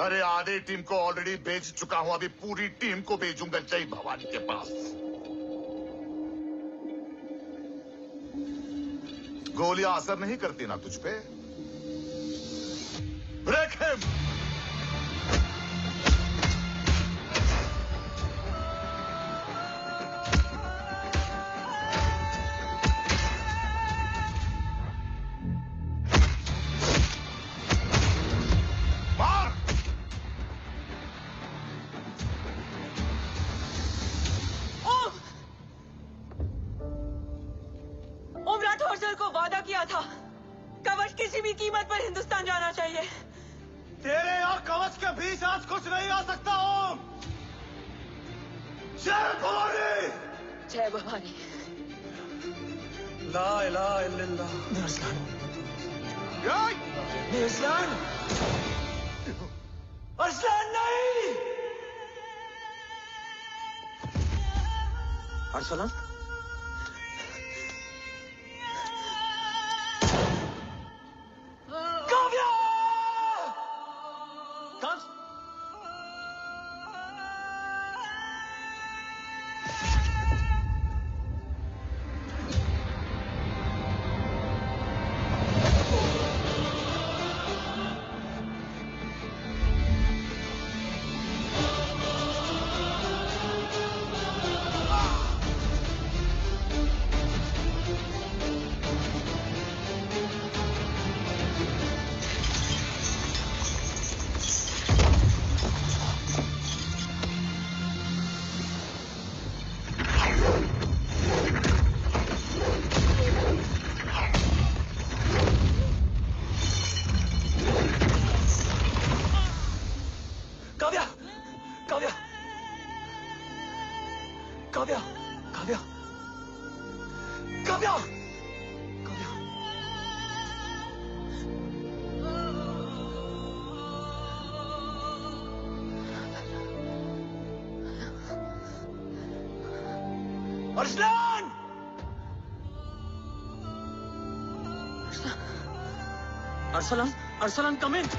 अरे आधे टीम को ऑलरेडी भेज चुका हूं, अभी पूरी टीम को भेजूंगा जय भवानी के पास. गोलियां असर नहीं करती ना तुझ पे. Break him. कवच किसी भी कीमत पर हिंदुस्तान जाना चाहिए. तेरे और कवच के बीच आज कुछ नहीं आ सकता. ओम, जय भवानी. जय भवानी. ला इलाहा इल्लल्लाह. अरसलान. अरसलान. अरसलान नहीं. Arsalan. Arsalan! Arsalan, Arsalan, come in.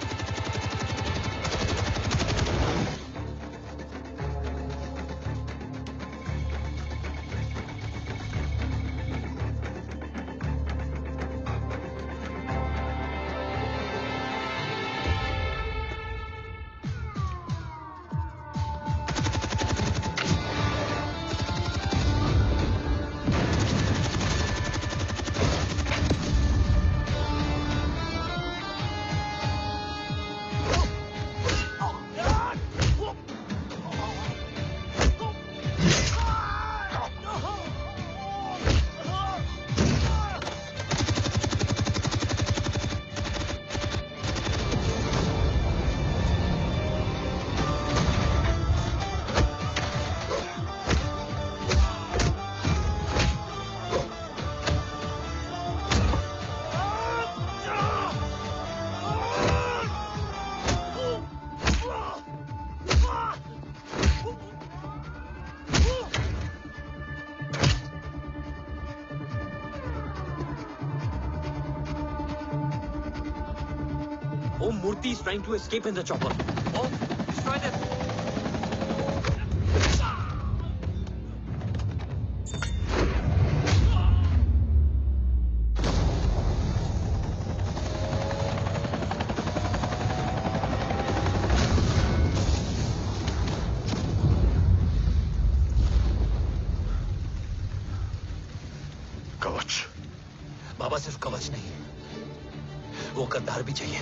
Shakti is trying to escape in the chopper. Oh, destroy them. बाबा सिर्फ कवच नहीं, वो गद्दार भी चाहिए।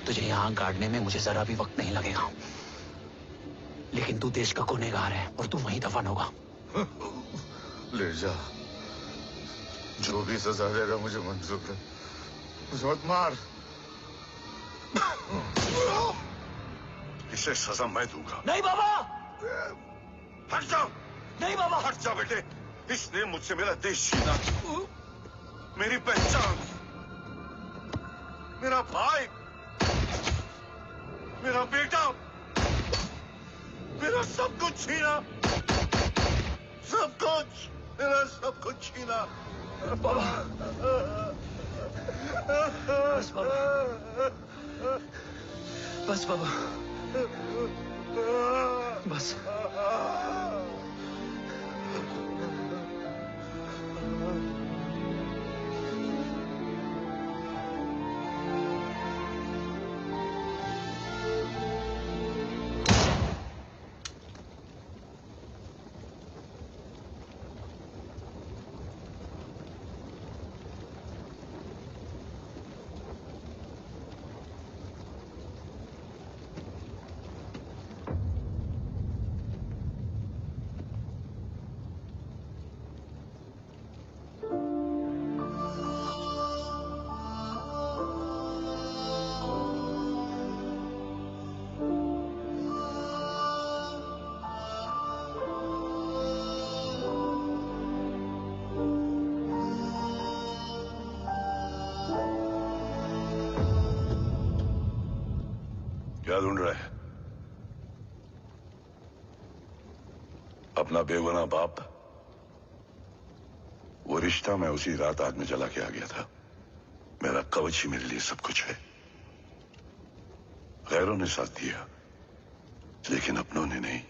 तुझे यहां गाड़ने में मुझे जरा भी वक्त नहीं लगेगा, लेकिन तू देश का गुनहगार है और तू वहीं दफन होगा। ले जा, जो भी सजा देगा मुझे मंजूर है, मुझे मत मार। इसे सजा मैं दूंगा। नहीं बाबा, हट जाओ। नहीं बाबा, हट जा बेटे। इसने मुझसे मेरा देश छीना, मेरी पहचान, मेरा भाई, मेरा बेटा, मेरा सब कुछ छीना, सब कुछ, मेरा सब कुछ छीना। बाबा, बस बाबा, बस बाबा, बस। क्या ढूंढ रहा है? अपना बेगुनाह बाप? वो रिश्ता मैं उसी रात आग में जला के आ गया था। मेरा कवच ही मेरे लिए सब कुछ है। गैरों ने साथ दिया, लेकिन अपनों ने नहीं।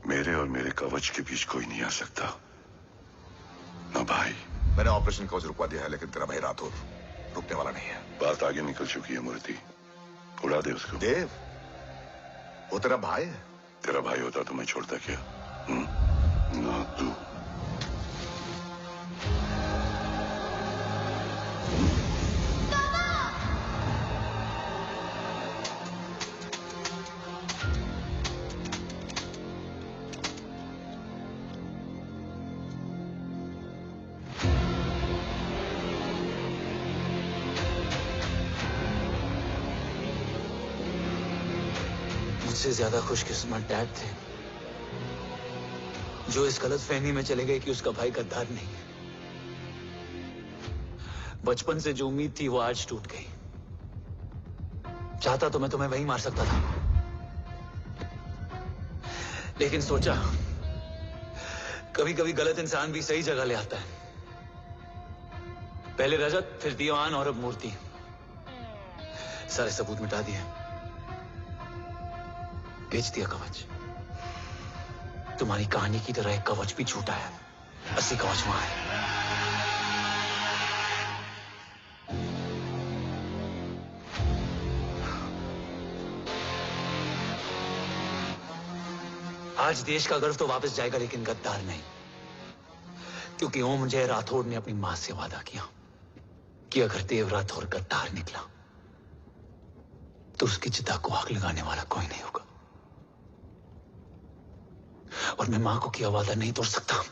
मेरे और मेरे कवच के बीच कोई नहीं आ सकता। ना भाई। मैंने ऑपरेशन कवच रुकवा दिया है, लेकिन तेरा भाई राठौर रुकने वाला नहीं है। बात आगे निकल चुकी है मूर्ति, उड़ा दे उसको। देव, वो तेरा भाई है। तेरा भाई होता तो मैं छोड़ता क्या? ना तू। मुझसे ज्यादा खुशकिस्मत डैड थे, जो इस गलतफहमी में चले गए कि उसका भाई गद्दार नहीं है। बचपन से जो उम्मीद थी वो आज टूट गई। चाहता तो मैं तुम्हें वहीं मार सकता था, लेकिन सोचा कभी कभी गलत इंसान भी सही जगह ले आता है। पहले रजत, फिर दीवान और अब मूर्ति। सारे सबूत मिटा दिए, बेच दिया कवच। तुम्हारी कहानी की तरह एक कवच भी छूटा है, 80 कवच वहां है। आज देश का गर्व तो वापस जाएगा, लेकिन गद्दार नहीं, क्योंकि ओम जय राठौड़ ने अपनी मां से वादा किया कि अगर देव राठौड़ गद्दार निकला तो उसकी चिता को आग लगाने वाला कोई नहीं होगा। और मैं मां को किया वादा नहीं तोड़ सकता।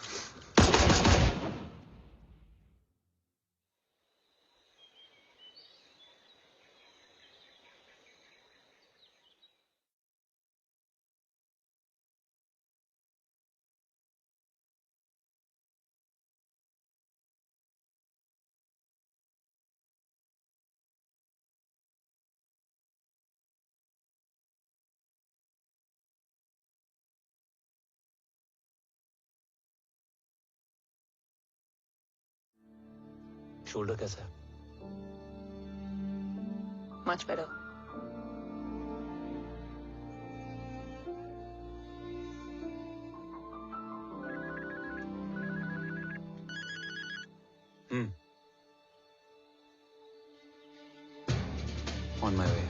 शोल्डर कैसा है? Much better. On my way.